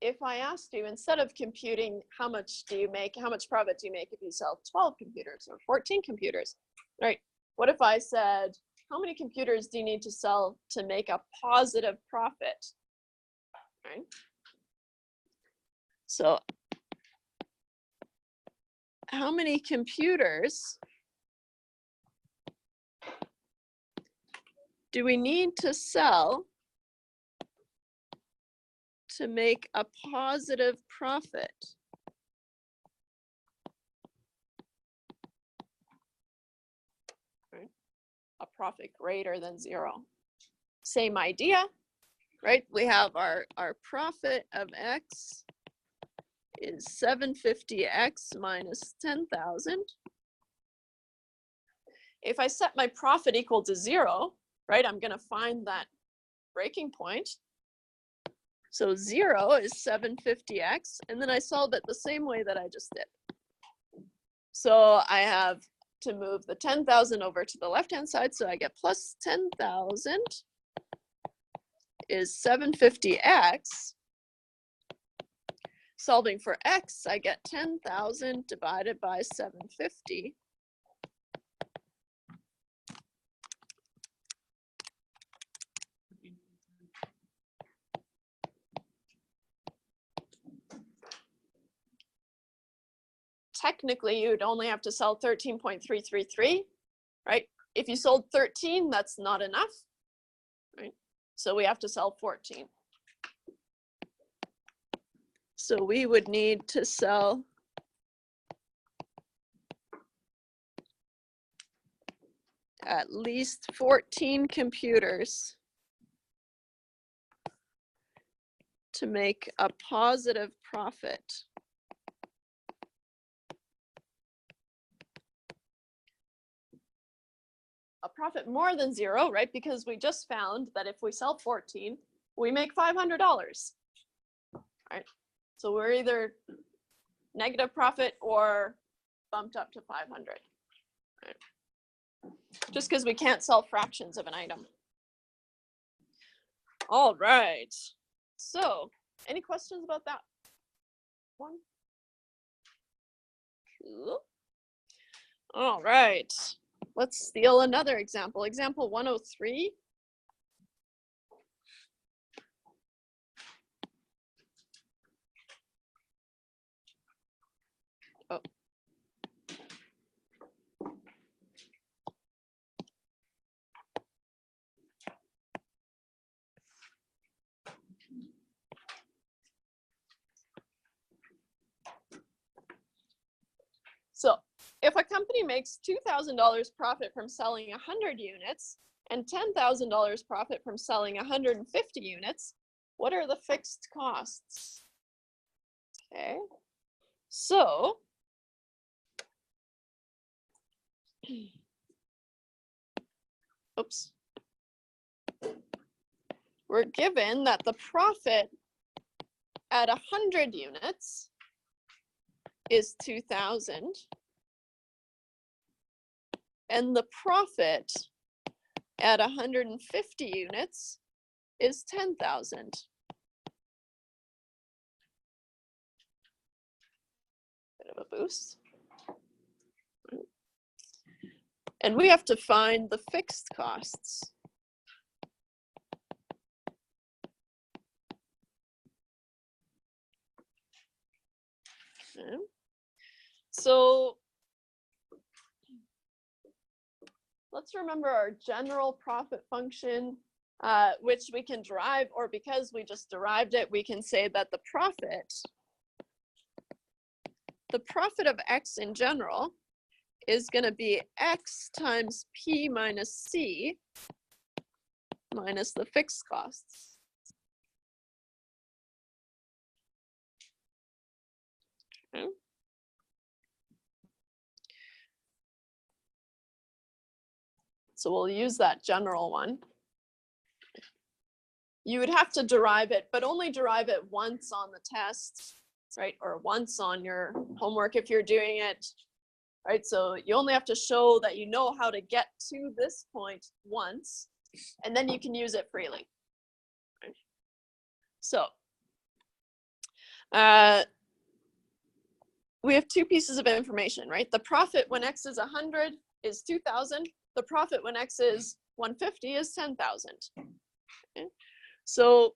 if I asked you, instead of computing how much profit do you make if you sell 12 computers or 14 computers, right? What if I said, how many computers do you need to sell to make a positive profit, right? So how many computers do we need to sell to make a positive profit? Right? A profit greater than 0. Same idea, right? We have our profit of X is 750X minus 10,000. If I set my profit equal to 0, right, I'm going to find that breaking point. So 0 is 750X, and then I solve it the same way that I just did. So I have to move the 10,000 over to the left-hand side, so I get plus 10,000 is 750X. Solving for X, I get 10,000 divided by 750. Technically, you'd only have to sell 13.333, right? If you sold 13, that's not enough, right? So we have to sell 14. So we would need to sell at least 14 computers to make a positive profit. A profit more than 0, right? Because we just found that if we sell 14, we make $500, right? So we're either negative profit or bumped up to 500, right? Just because we can't sell fractions of an item. All right. So, any questions about that one? Cool. All right. Let's steal another example. Example 103. Oh. So, if a company makes $2,000 profit from selling 100 units and $10,000 profit from selling 150 units, what are the fixed costs? Okay, so oops. We're given that the profit at 100 units is 2,000. And the profit at 150 units is 10,000. Bit of a boost. And we have to find the fixed costs. Okay. So let's remember our general profit function, which we can derive, or because we just derived it, we can say that the profit of X in general is going to be X times P minus C minus the fixed costs. Okay. So we'll use that general one. You would have to derive it, but only derive it once on the test, right? Or once on your homework if you're doing it, right? So you only have to show that you know how to get to this point once, and then you can use it freely. Right? So we have two pieces of information, right? The profit when X is 100 is 2,000. The profit when X is 150 is 10,000. Okay? So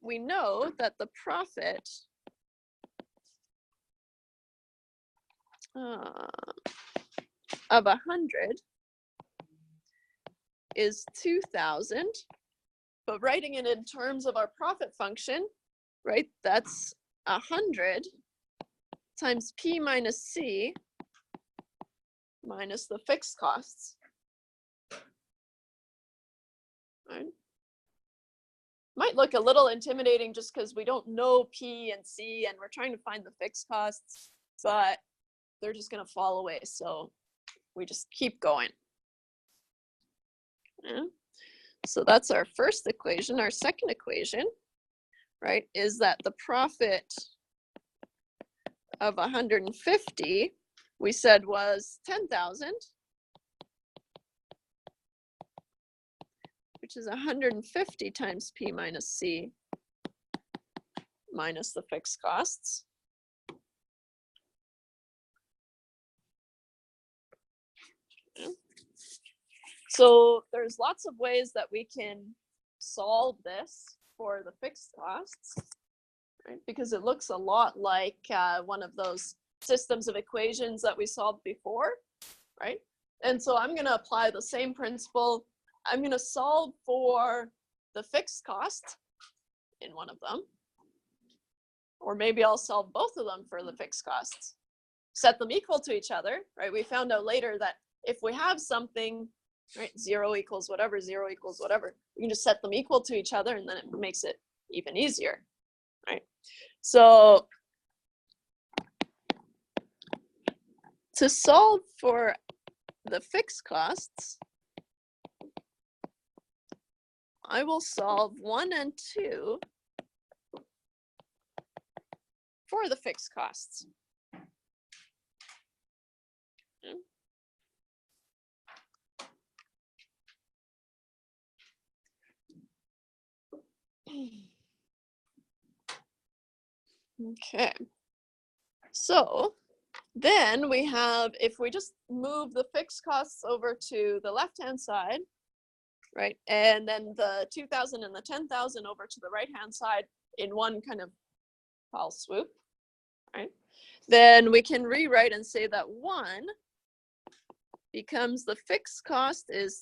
we know that the profit of 100 is 2,000, but writing it in terms of our profit function, right, that's 100 times P minus C minus the fixed costs. Right? Might look a little intimidating just because we don't know P and C and we're trying to find the fixed costs, but they're just going to fall away. So we just keep going. Yeah. So that's our first equation. Our second equation, right, is that the profit of 150, we said was 10,000, which is 150 times P minus C minus the fixed costs. Yeah. So there's lots of ways that we can solve this for the fixed costs, right? Because it looks a lot like one of those systems of equations that we solved before, right? And so I'm going to apply the same principle. I'm going to solve for the fixed cost in one of them, or maybe I'll solve both of them for the fixed costs. Set them equal to each other, right? We found out later that if we have something, right, 0 equals whatever, 0 equals whatever, we can just set them equal to each other and then it makes it even easier, right? So to solve for the fixed costs, I will solve 1 and 2 for the fixed costs. Okay, so then we have, if we just move the fixed costs over to the left-hand side, right, and then the 2,000 and the 10,000 over to the right-hand side in one kind of fell swoop, right, then we can rewrite and say that 1 becomes the fixed cost is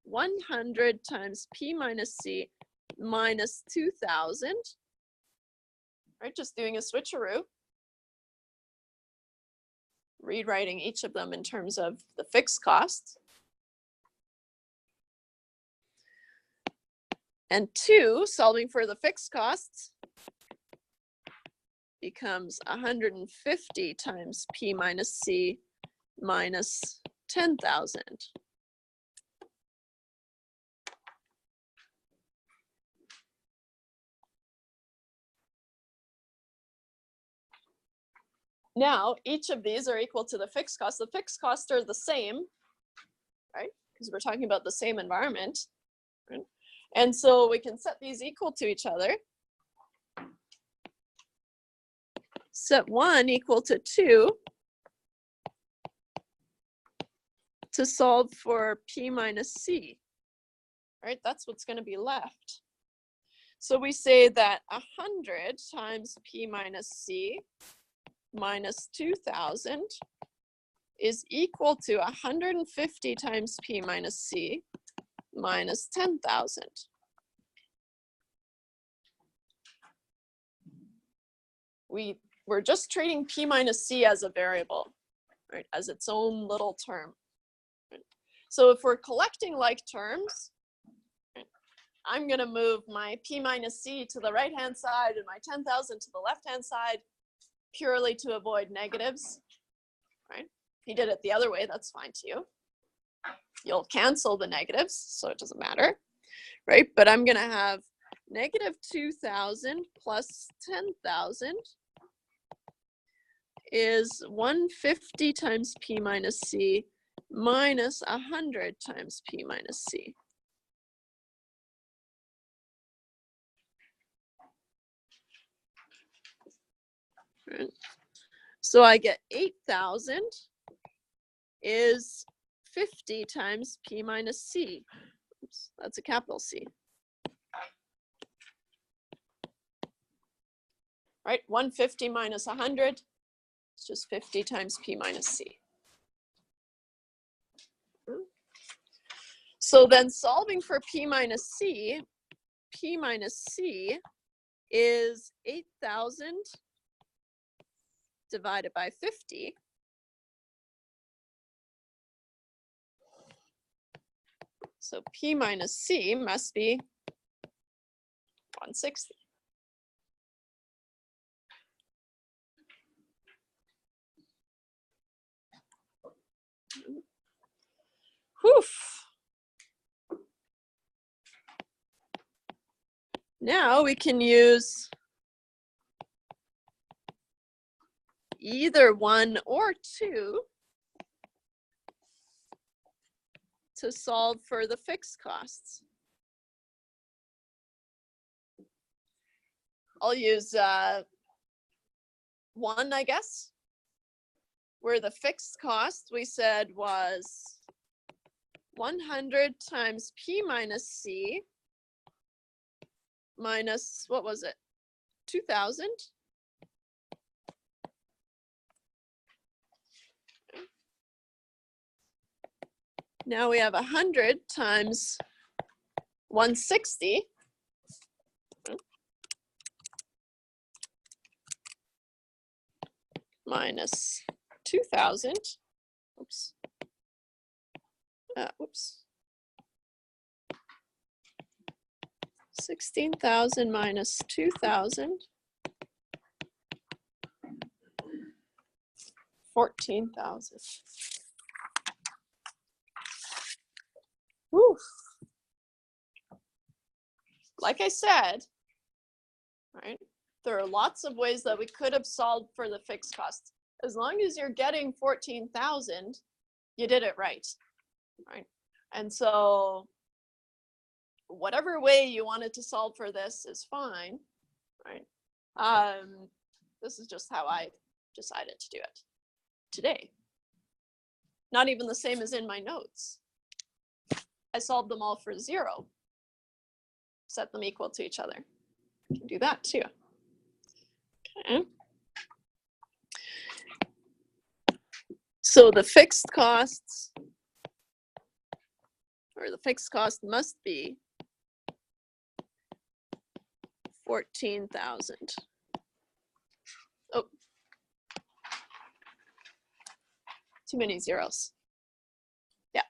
100 times P minus C minus 2,000, right, just doing a switcheroo, rewriting each of them in terms of the fixed costs. And 2, solving for the fixed costs, becomes 150 times P minus C minus 10,000. Now, each of these are equal to the fixed costs. The fixed costs are the same, right? Because we're talking about the same environment, right? And so we can set these equal to each other. Set 1 equal to 2 to solve for P minus C, right? That's what's going to be left. So we say that 100 times P minus C minus 2,000 is equal to 150 times P minus C minus 10,000. We're just treating P minus C as a variable, right, as its own little term. Right? So if we're collecting like terms, right, I'm going to move my P minus C to the right-hand side and my 10,000 to the left-hand side purely to avoid negatives, right? If you did it the other way, that's fine too. You'll cancel the negatives, so it doesn't matter, right? But I'm going to have negative 2,000 plus 10,000 is 150 times P minus C minus 100 times P minus C. Right. So I get 8,000 is 50 times P minus C. Oops, that's a capital C. Right, 150 minus 100 It's just 50 times P minus C. So then solving for P minus C is 8,000 divided by 50. So P minus C must be 160. Whew. Now we can use either 1 or 2 to solve for the fixed costs. I'll use 1, I guess, where the fixed cost we said was 100 times P minus C minus, what was it, 2,000? Now we have 100 times 160. Minus 2,000. Oops. Oops. 16,000 minus 2,000. 14,000. Woo. Like I said, right? There are lots of ways that we could have solved for the fixed costs. As long as you're getting 14,000, you did it right, right? And so whatever way you wanted to solve for this is fine, right? This is just how I decided to do it today. Not even the same as in my notes. I solved them all for 0. Set them equal to each other. You can do that too. Okay. So the fixed costs, or the fixed cost must be 14,000. Oh, too many zeros. Yeah.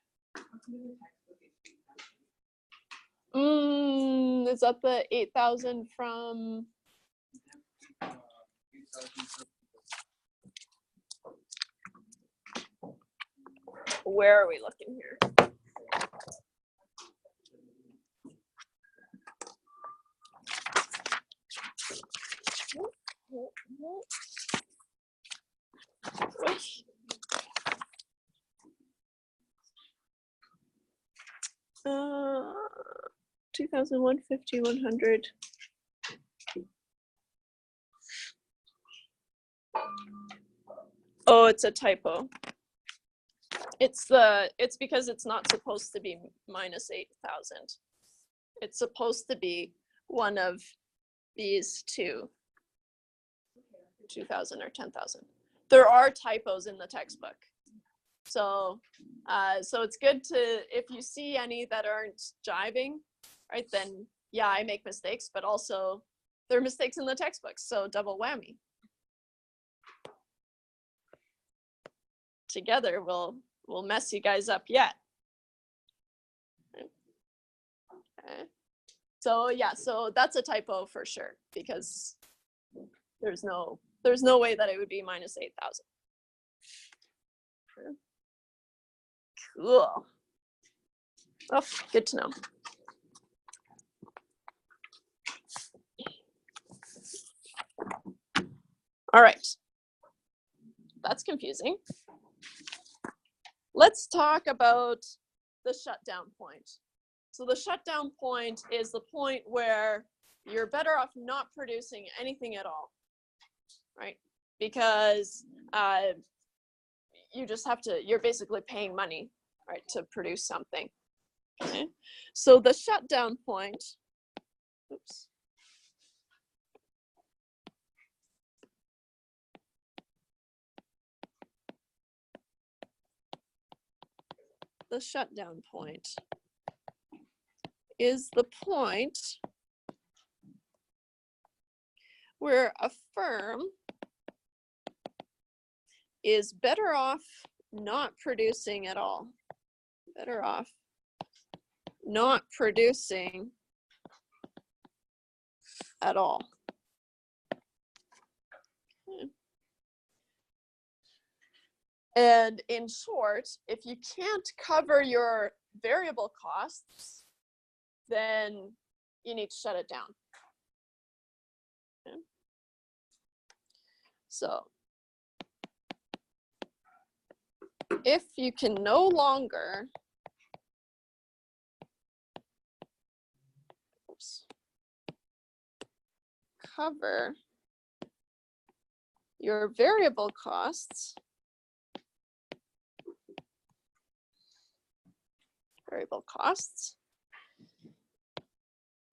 Is that the 8,000 from? Where are we looking here? Which? 2,150, 100. Oh, it's a typo. It's because it's not supposed to be minus 8,000. It's supposed to be one of these two, 2,000 or 10,000. There are typos in the textbook. So it's good to, if you see any that aren't jiving, right, then yeah, I make mistakes, but also there are mistakes in the textbook, so double whammy. Together we'll mess you guys up yet. Okay. So yeah, so that's a typo for sure, because there's no way that it would be minus 8,000. Cool. Oh, good to know. All right. That's confusing. Let's talk about the shutdown point. So the shutdown point is the point where you're better off not producing anything at all, right? Because you just have to, you're basically paying money, right, to produce something. Okay. So the shutdown point, oops. the shutdown point is the point where a firm is better off not producing at all. Better off not producing at all. Okay. And in short, if you can't cover your variable costs, then you need to shut it down. Okay. So if you can no longer cover your variable costs,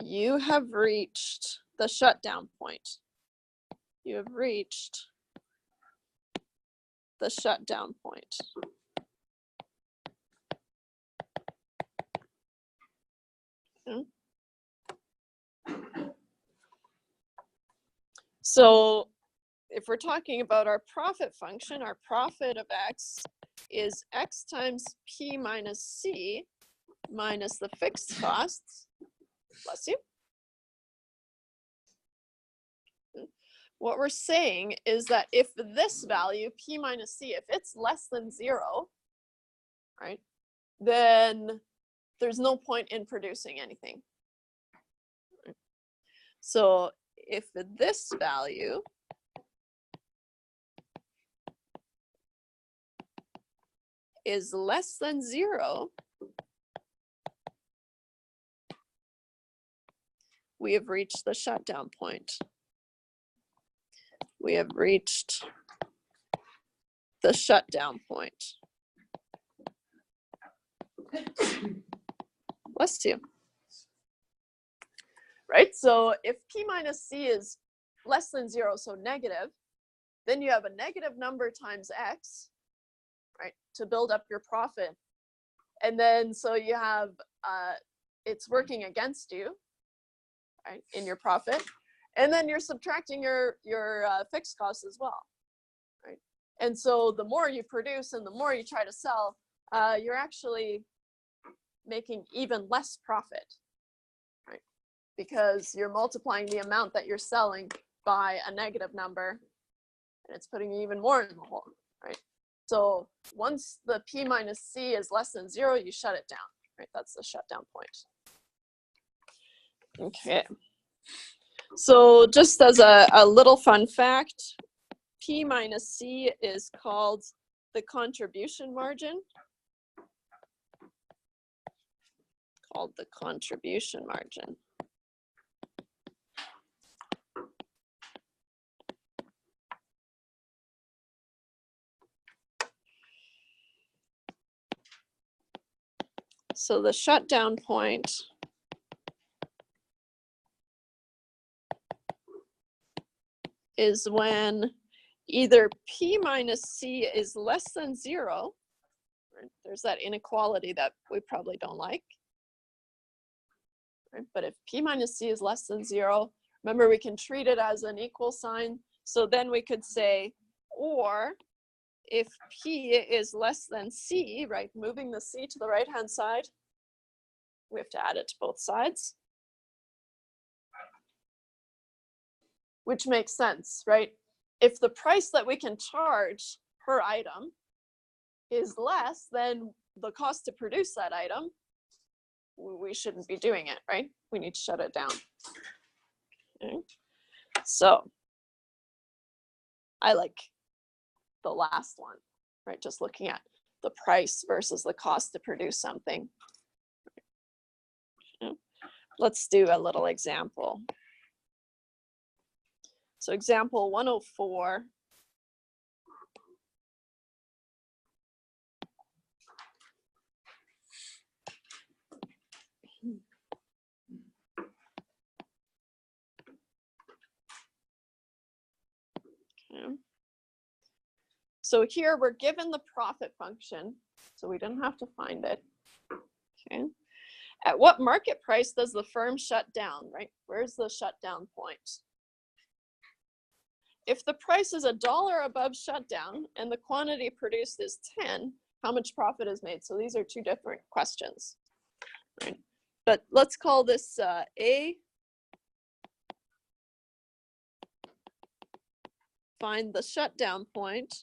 you have reached the shutdown point. You have reached the shutdown point. Okay. So if we're talking about our profit function, our profit of x is x times p minus c minus the fixed costs. Bless you. What we're saying is that if this value, p minus c, if it's less than 0, right, then there's no point in producing anything. Right? So if this value is less than 0, we have reached the shutdown point. We have reached the shutdown point. Bless you. Right, so if p minus c is less than 0, so negative, then you have a negative number times x, right, to build up your profit. And then so you have, it's working against you, right, in your profit. And then you're subtracting your fixed costs as well, right? And so the more you produce and the more you try to sell, you're actually making even less profit, right? Because you're multiplying the amount that you're selling by a negative number, and it's putting you even more in the hole, right? So once the p minus c is less than 0, you shut it down, right? That's the shutdown point. Okay. So just as a little fun fact, p minus c is called the contribution margin. Called the contribution margin. So the shutdown point is when either p minus c is less than 0, right? There's that inequality that we probably don't like, right? But if p minus c is less than 0, remember we can treat it as an equal sign. So then we could say, or if p is less than c, right, moving the c to the right hand side, we have to add it to both sides. Which makes sense, right? If the price that we can charge per item is less than the cost to produce that item, we shouldn't be doing it, right? We need to shut it down. Okay. So I like the last one, right? Just looking at the price versus the cost to produce something. Okay. Let's do a little example. So example 104. Okay. So here we're given the profit function. so we didn't have to find it. Okay. At what market price does the firm shut down, right? Where's the shutdown point? If the price is $1 above shutdown and the quantity produced is 10, how much profit is made? So these are two different questions, right? But let's call this A. Find the shutdown point.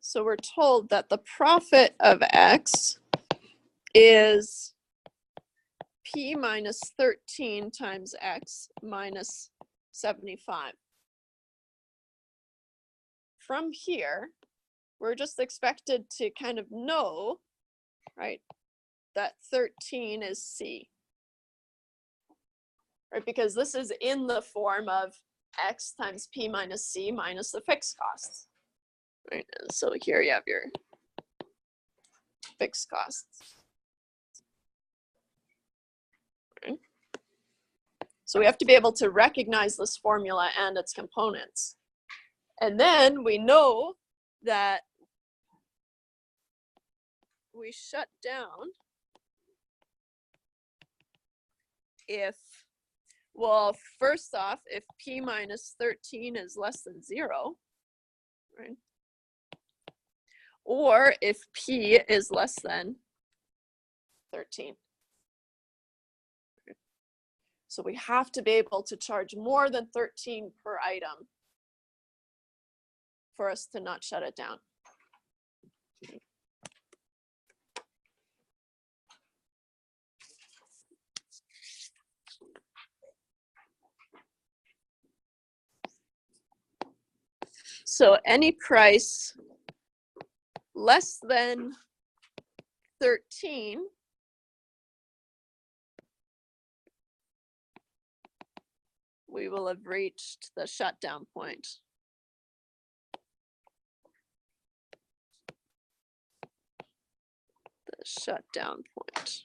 So we're told that the profit of X is P minus 13 times X minus 75. From here, we're just expected to kind of know, right, that 13 is C, right? Because this is in the form of X times P minus C minus the fixed costs, right? And so here you have your fixed costs. Right? So we have to be able to recognize this formula and its components. And then we know that we shut down if, well, first off, if P minus 13 is less than 0, right? Or if P is less than 13. So we have to be able to charge more than 13 per item for us to not shut it down. So any price less than 13 we will have reached the shutdown point. The shutdown point.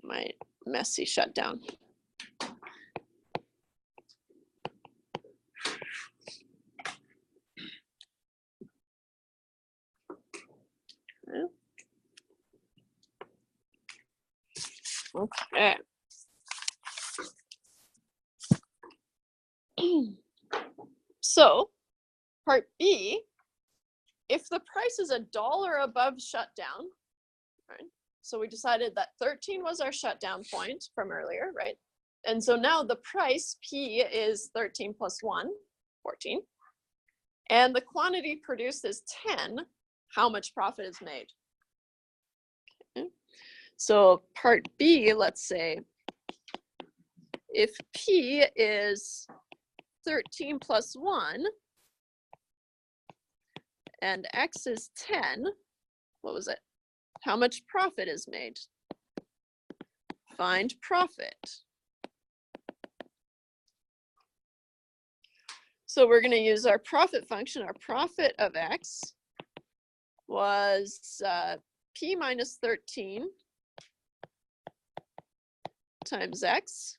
My messy shutdown. Okay. So, part B, if the price is $1 above shutdown, right? So we decided that 13 was our shutdown point from earlier, right? And so now the price P is 13 plus 1, 14. And the quantity produced is 10. How much profit is made? Okay. So part B, let's say, if P is 13 plus 1 and X is 10, what was it? How much profit is made? Find profit. So we're going to use our profit function. Our profit of X was P minus 13 times X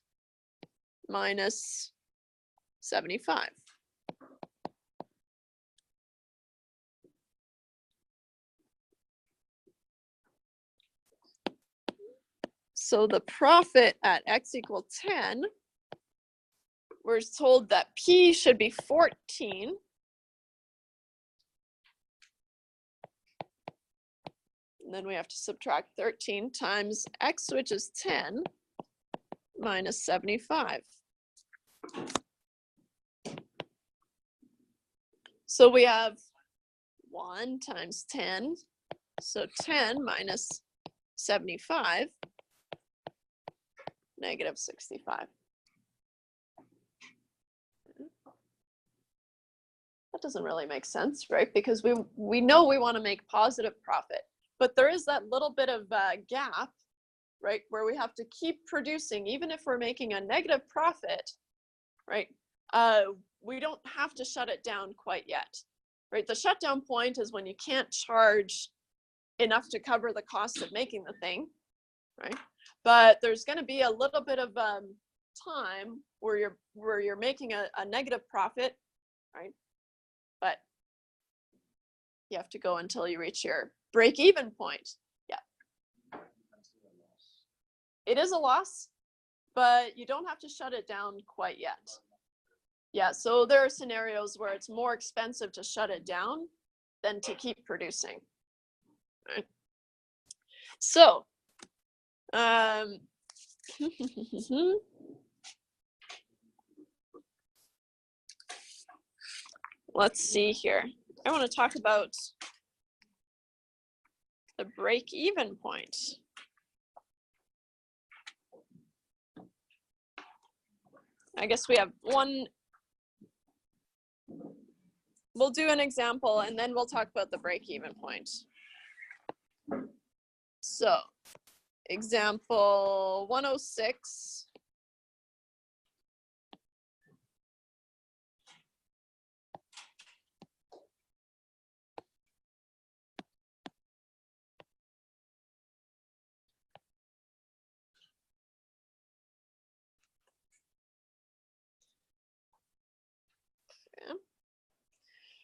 minus 75. So the profit at X equal 10, we're told that P should be 14. And then we have to subtract 13 times X, which is 10, minus 75. So we have 1 times 10. So 10 minus 75, negative 65. That doesn't really make sense, right? Because we know we want to make positive profit, but there is that little bit of gap, right, where we have to keep producing, even if we're making a negative profit, right? We don't have to shut it down quite yet, right? The shutdown point is when you can't charge enough to cover the cost of making the thing, right? But there's going to be a little bit of time where you're making a negative profit, right? But you have to go until you reach your break-even point. Yeah. It is a loss, but you don't have to shut it down quite yet. Yeah, so there are scenarios where it's more expensive to shut it down than to keep producing. Right? So, let's see here. I want to talk about the break-even point. I guess we have one. We'll do an example and then we'll talk about the break-even point. So, example 106.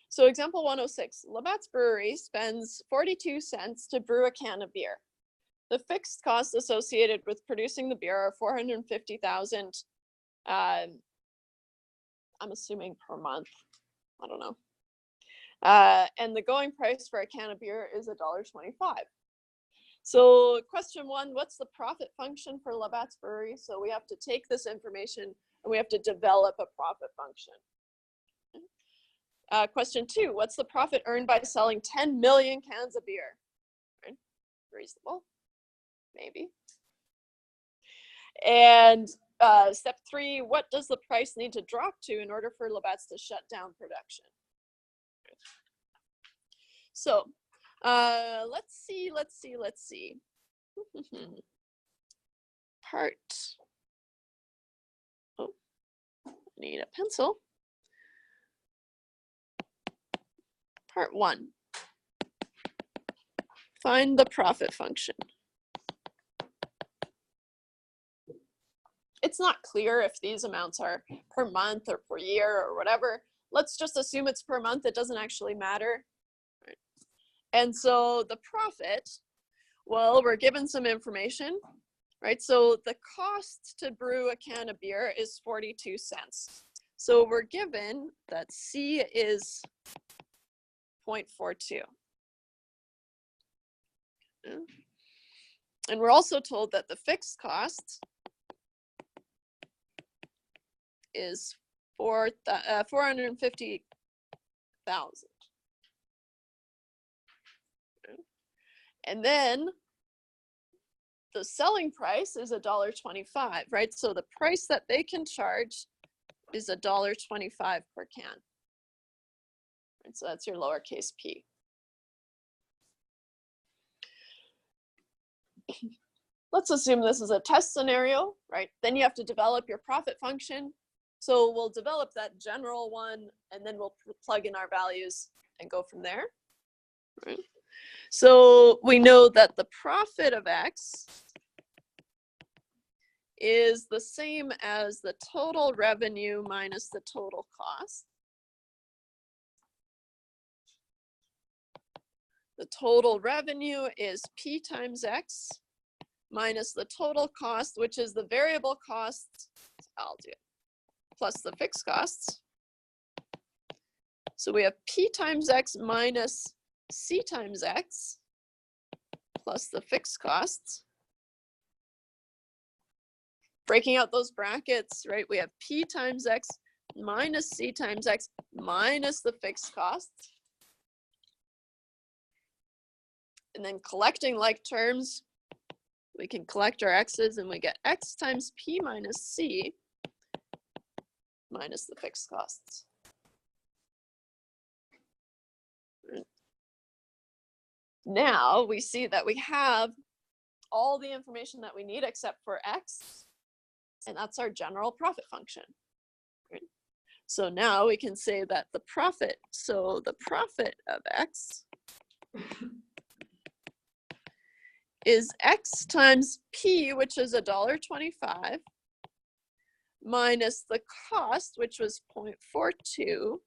So example 106, Labatt's Brewery spends 42 cents to brew a can of beer. The fixed costs associated with producing the beer are 450,000. I'm assuming per month. I don't know. And the going price for a can of beer is $1.25. So question one, what's the profit function for Labatt's Brewery? So we have to take this information and we have to develop a profit function. Question two, what's the profit earned by selling 10 million cans of beer? Right? Reasonable, maybe. And step three, what does the price need to drop to in order for Labatt's to shut down production? So let's see. Part, oh, I need a pencil. Part one, find the profit function. It's not clear if these amounts are per month or per year or whatever. Let's just assume it's per month. It doesn't actually matter. Right? And so the profit, well, we're given some information, right? So the cost to brew a can of beer is 42 cents. So we're given that C is 0.42. And we're also told that the fixed cost is 450,000. And then the selling price is $1.25, right? So the price that they can charge is $1.25 per can. And so that's your lowercase p. Let's assume this is a test scenario, right? Then you have to develop your profit function. So we'll develop that general one and then we'll plug in our values and go from there, right? So we know that the profit of X is the same as the total revenue minus the total cost. The total revenue is P times X minus the total cost, which is the variable costs, I'll do it, plus the fixed costs. So we have P times X minus C times X plus the fixed costs. Breaking out those brackets, right? We have P times X minus C times X minus the fixed costs. And then collecting like terms, we can collect our X's and we get X times P minus C minus the fixed costs. Now we see that we have all the information that we need except for X, and that's our general profit function. Right? So now we can say that the profit, so the profit of X is X times P, which is $1.25, minus the cost, which was 0.42,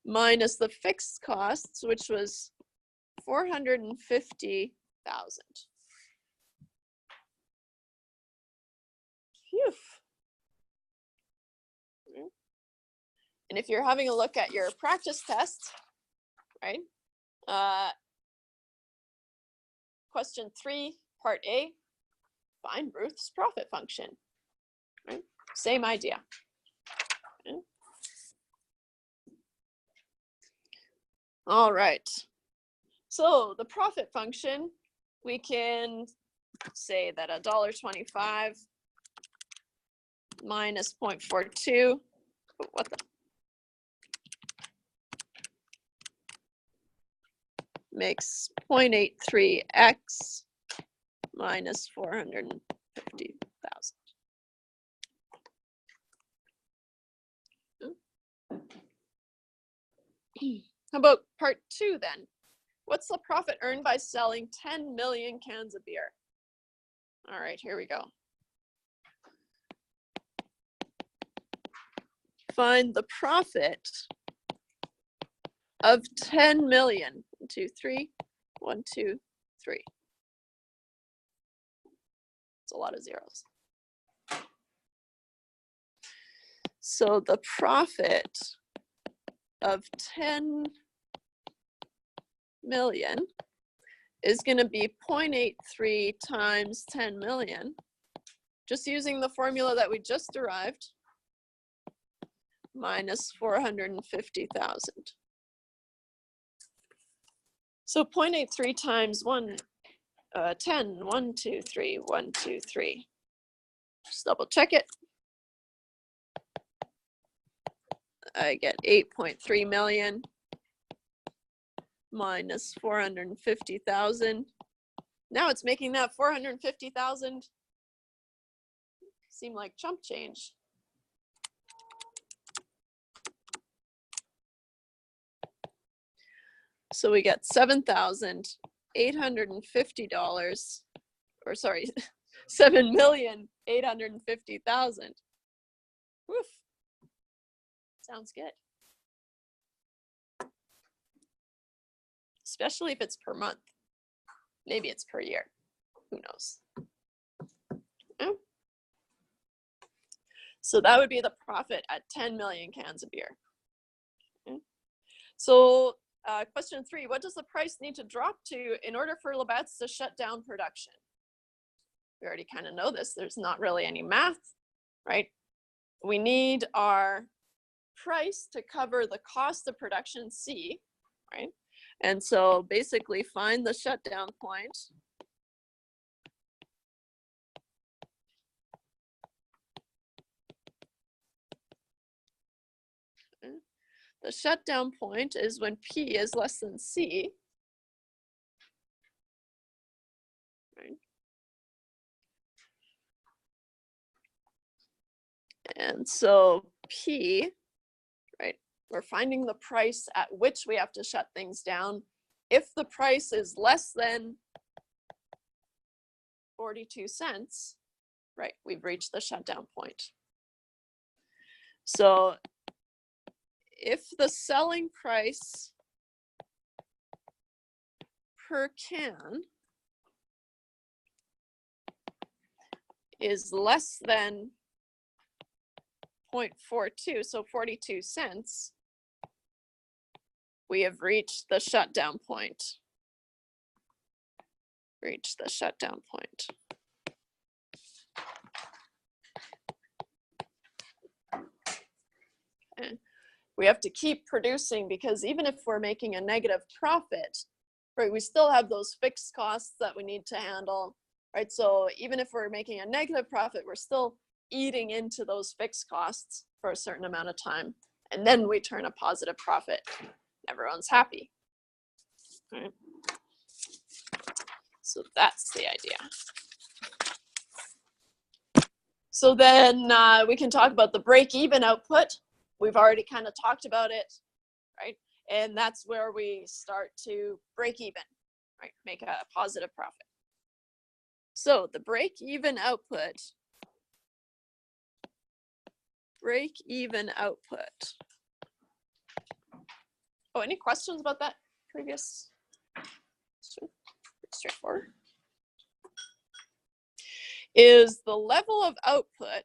minus the fixed costs, which was 450,000. Phew. And if you're having a look at your practice test, right? Question 3, part A, find Ruth's profit function, right? Same idea. Okay. All right. So the profit function, we can say that $1.25 minus 0.42, what the? Makes 0.83x minus 450,000. How about part 2 then? What's the profit earned by selling 10 million cans of beer? All right, here we go. Find the profit of 10 million. 1, 2, 3. 1, 2, 3. It's a lot of zeros. So the profit of 10 million is going to be 0.83 times 10 million, just using the formula that we just derived, minus 450,000. So 0.83 times 10, 1, 2, 3, 1, 2, 3. Just double check it. I get 8.3 million minus 450,000. Now it's making that 450,000 seem like chump change. So we get $7,850, or sorry, 7,850,000. Woof. Sounds good. Especially if it's per month. Maybe it's per year. Who knows? Yeah. So that would be the profit at 10 million cans of beer. Okay. So question 3, what does the price need to drop to in order for Labatt's to shut down production? We already kind of know this. There's not really any math, right? We need our price to cover the cost of production, C, right? And so basically find the shutdown point. Okay. The shutdown point is when P is less than C. Right? And so P, right, we're finding the price at which we have to shut things down. If the price is less than 42 cents, right, we've reached the shutdown point. So if the selling price per can is less than 0.42, so 42 cents, we have reached the shutdown point. Reached the shutdown point. Okay. We have to keep producing because even if we're making a negative profit, right, we still have those fixed costs that we need to handle, right? So even if we're making a negative profit, we're still eating into those fixed costs for a certain amount of time. And then we turn a positive profit. Everyone's happy. Right? So that's the idea. So then we can talk about the break-even output. We've already kind of talked about it, right? And that's where we start to break even, right? Make a positive profit. So the break-even output, Oh, any questions about that previous? Straightforward. Is the level of output,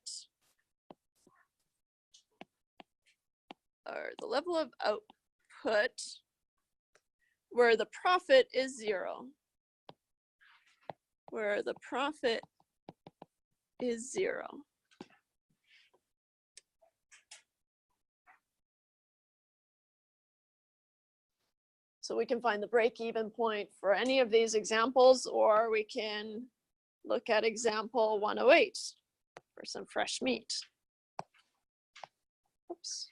or the level of output where the profit is 0. Where the profit is 0. So we can find the break-even point for any of these examples, or we can look at example 108 for some fresh meat. Oops.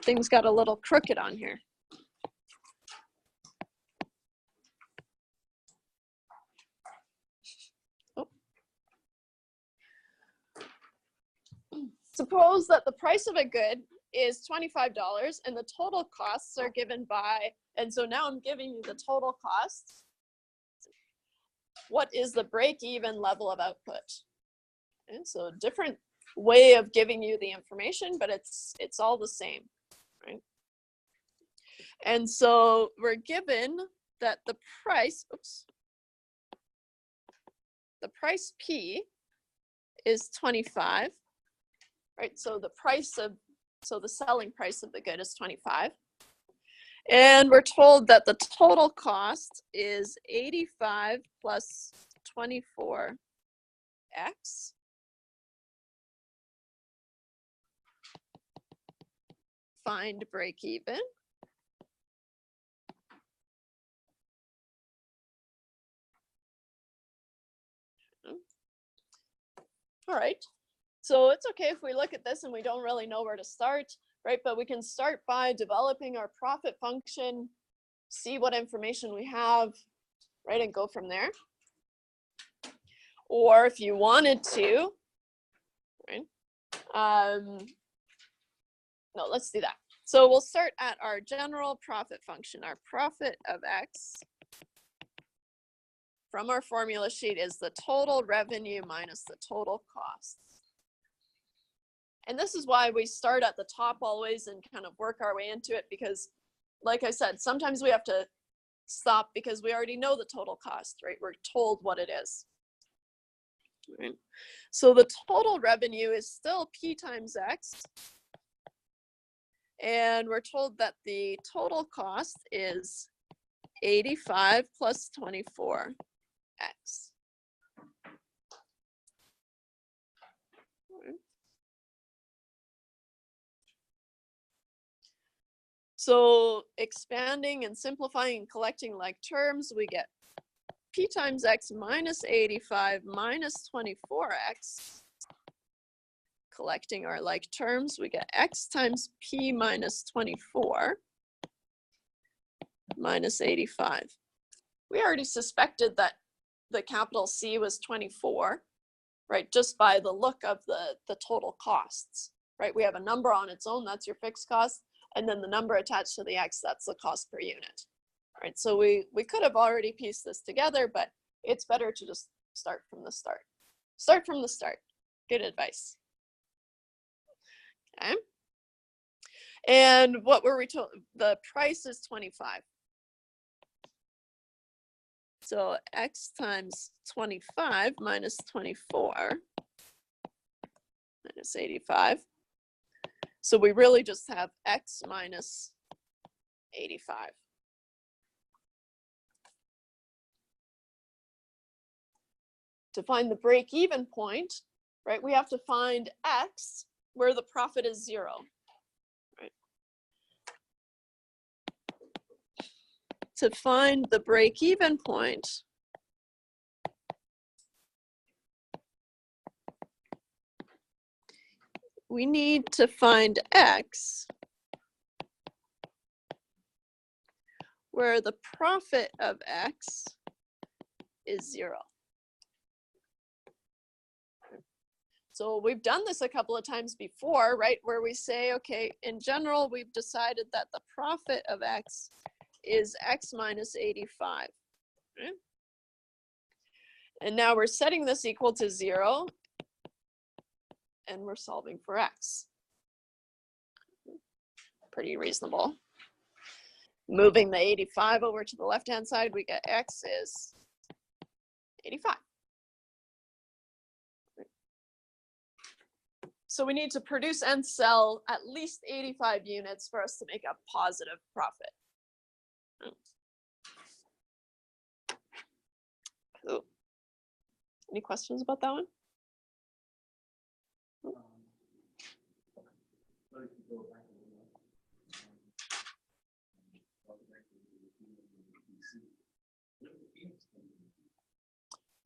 Things got a little crooked on here. Oh. Suppose that the price of a good is $25 and the total costs are given by, and so now I'm giving you the total costs. What is the break-even level of output? And so different way of giving you the information, but it's all the same, right? And so we're given that the price, the price P is 25, right? So the selling price of the good is 25. And we're told that the total cost is 85 plus 24x. Find break even. All right. So it's okay if we look at this and we don't really know where to start, right? But we can start by developing our profit function, see what information we have, right? And go from there. Or if you wanted to, right? No, let's do that. So we'll start at our general profit function. Our profit of X from our formula sheet is the total revenue minus the total costs. And this is why we start at the top always and kind of work our way into it, because like I said, sometimes we have to stop because we already know the total cost, right? We're told what it is. Right? So the total revenue is still P times X. And we're told that the total cost is 85 plus 24x. So expanding and simplifying and collecting like terms, we get P times X minus 85 minus 24x. Collecting our like terms, we get X times P minus 24 minus 85. We already suspected that the capital C was 24, right? Just by the look of the total costs, right? We have a number on its own, that's your fixed cost. And then the number attached to the X, that's the cost per unit. All right, so we could have already pieced this together, but it's better to just start from the start. Start from the start. Good advice. Okay. And what were we told? The price is 25. So X times 25 minus 24 minus 85. So we really just have X minus 85. To find the break-even point, right, we have to find X where the profit is 0. Right? To find the break-even point, we need to find X where the profit of X is 0. So we've done this a couple of times before, right? Where we say, okay, in general, we've decided that the profit of X is X minus 85. Okay? And now we're setting this equal to 0, and we're solving for X. Pretty reasonable. Moving the 85 over to the left-hand side, we get X is 85. So we need to produce and sell at least 85 units for us to make a positive profit. Cool. Any questions about that one?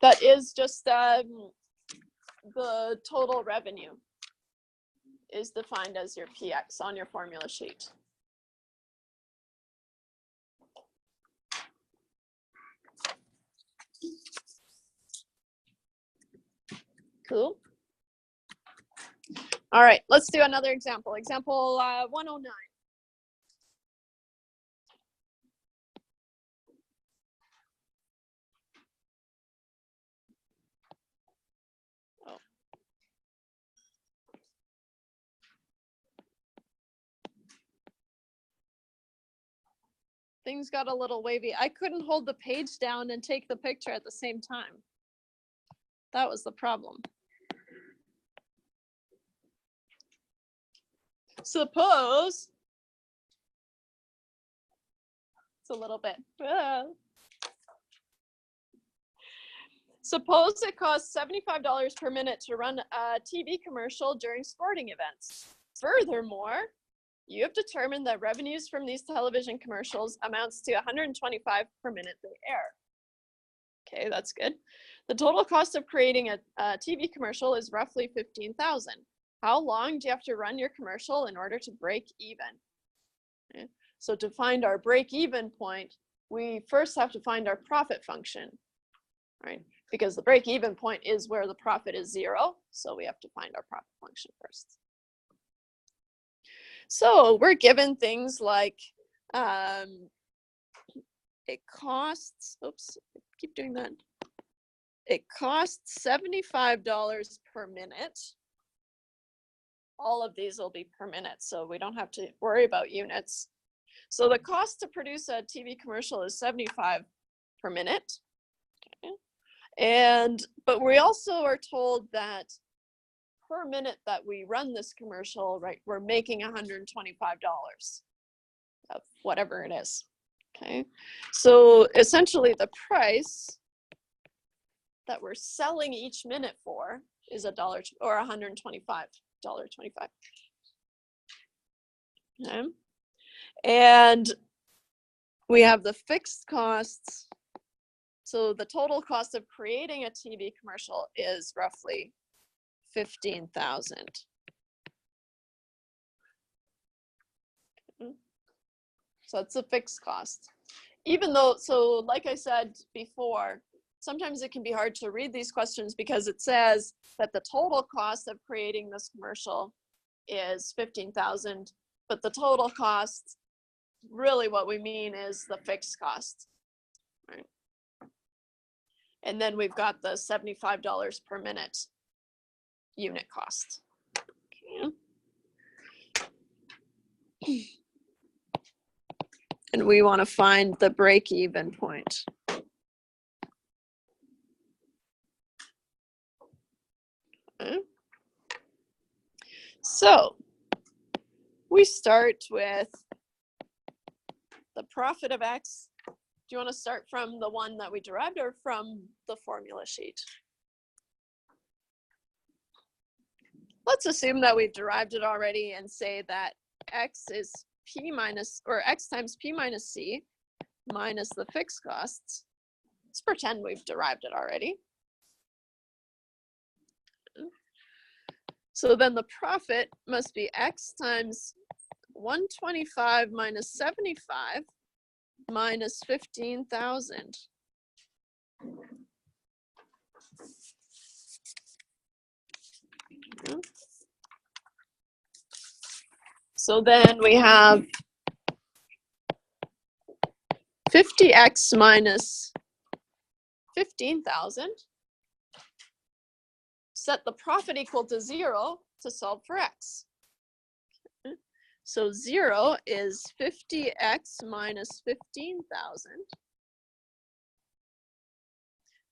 That is just the total revenue is defined as your PX on your formula sheet. Cool. All right, let's do another example. Example 109. Things got a little wavy. I couldn't hold the page down and take the picture at the same time. That was the problem. Suppose it's a little bit. Suppose it costs $75 per minute to run a TV commercial during sporting events. Furthermore, you have determined that revenues from these television commercials amounts to $125 per minute they air. Okay, that's good. The total cost of creating a TV commercial is roughly $15,000. How long do you have to run your commercial in order to break even? Okay. So to find our break even point, we first have to find our profit function, right? Because the break even point is where the profit is 0. So we have to find our profit function first. So we're given things like it costs, oops, I keep doing that. It costs $75 per minute. All of these will be per minute, so we don't have to worry about units. So the cost to produce a TV commercial is $75 per minute. Okay. But we also are told that per minute that we run this commercial, right, we're making $125 of whatever it is. Okay. So essentially the price that we're selling each minute for is $1 or $125.25. Okay. And we have the fixed costs. So the total cost of creating a TV commercial is roughly $15,000. So it's a fixed cost. Even though, so like I said before, sometimes it can be hard to read these questions because it says that the total cost of creating this commercial is $15,000, but the total cost, really what we mean is the fixed cost, right? And then we've got the $75 per minute unit cost. Okay. And we want to find the break-even point. Okay. So we start with the profit of X. Do you want to start from the one that we derived or from the formula sheet? Let's assume that we've derived it already and say that X is P minus, or X times P minus C minus the fixed costs. Let's pretend we've derived it already. So then the profit must be X times 125 minus 75 minus 15,000. So then we have 50x minus 15,000. Set the profit equal to 0 to solve for x. Okay. So 0 is 50x minus 15,000.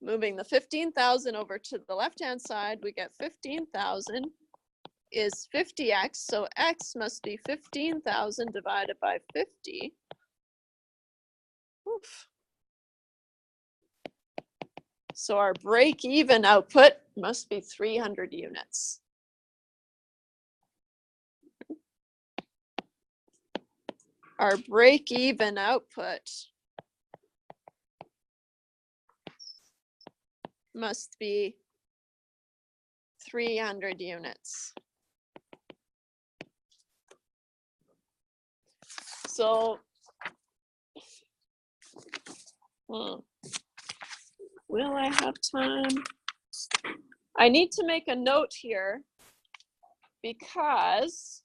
Moving the 15,000 over to the left-hand side, we get 15,000 is 50x, so x must be 15,000 divided by 50. Oof. So our break-even output must be 300 units. Our break-even output must be 300 units. So, will I have time? I need to make a note here because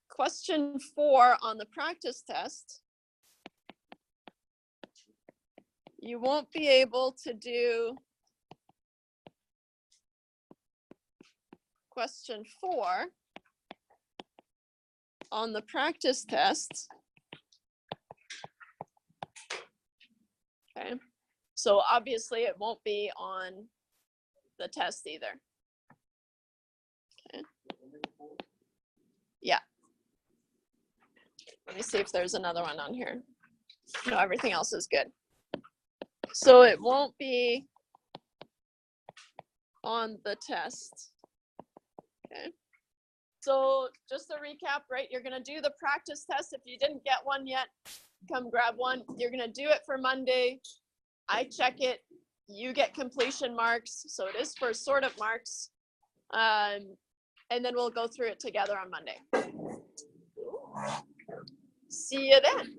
question 4 on the practice test, you won't be able to do question 4 on the practice test. Okay, so obviously it won't be on the test either. Okay. Yeah. Let me see if there's another one on here. No, everything else is good. So it won't be on the test. Okay. So just to recap, right, you're going to do the practice test. If you didn't get one yet, come grab one. You're going to do it for Monday. I check it. You get completion marks. So it is for sort of marks. And then we'll go through it together on Monday. See you then.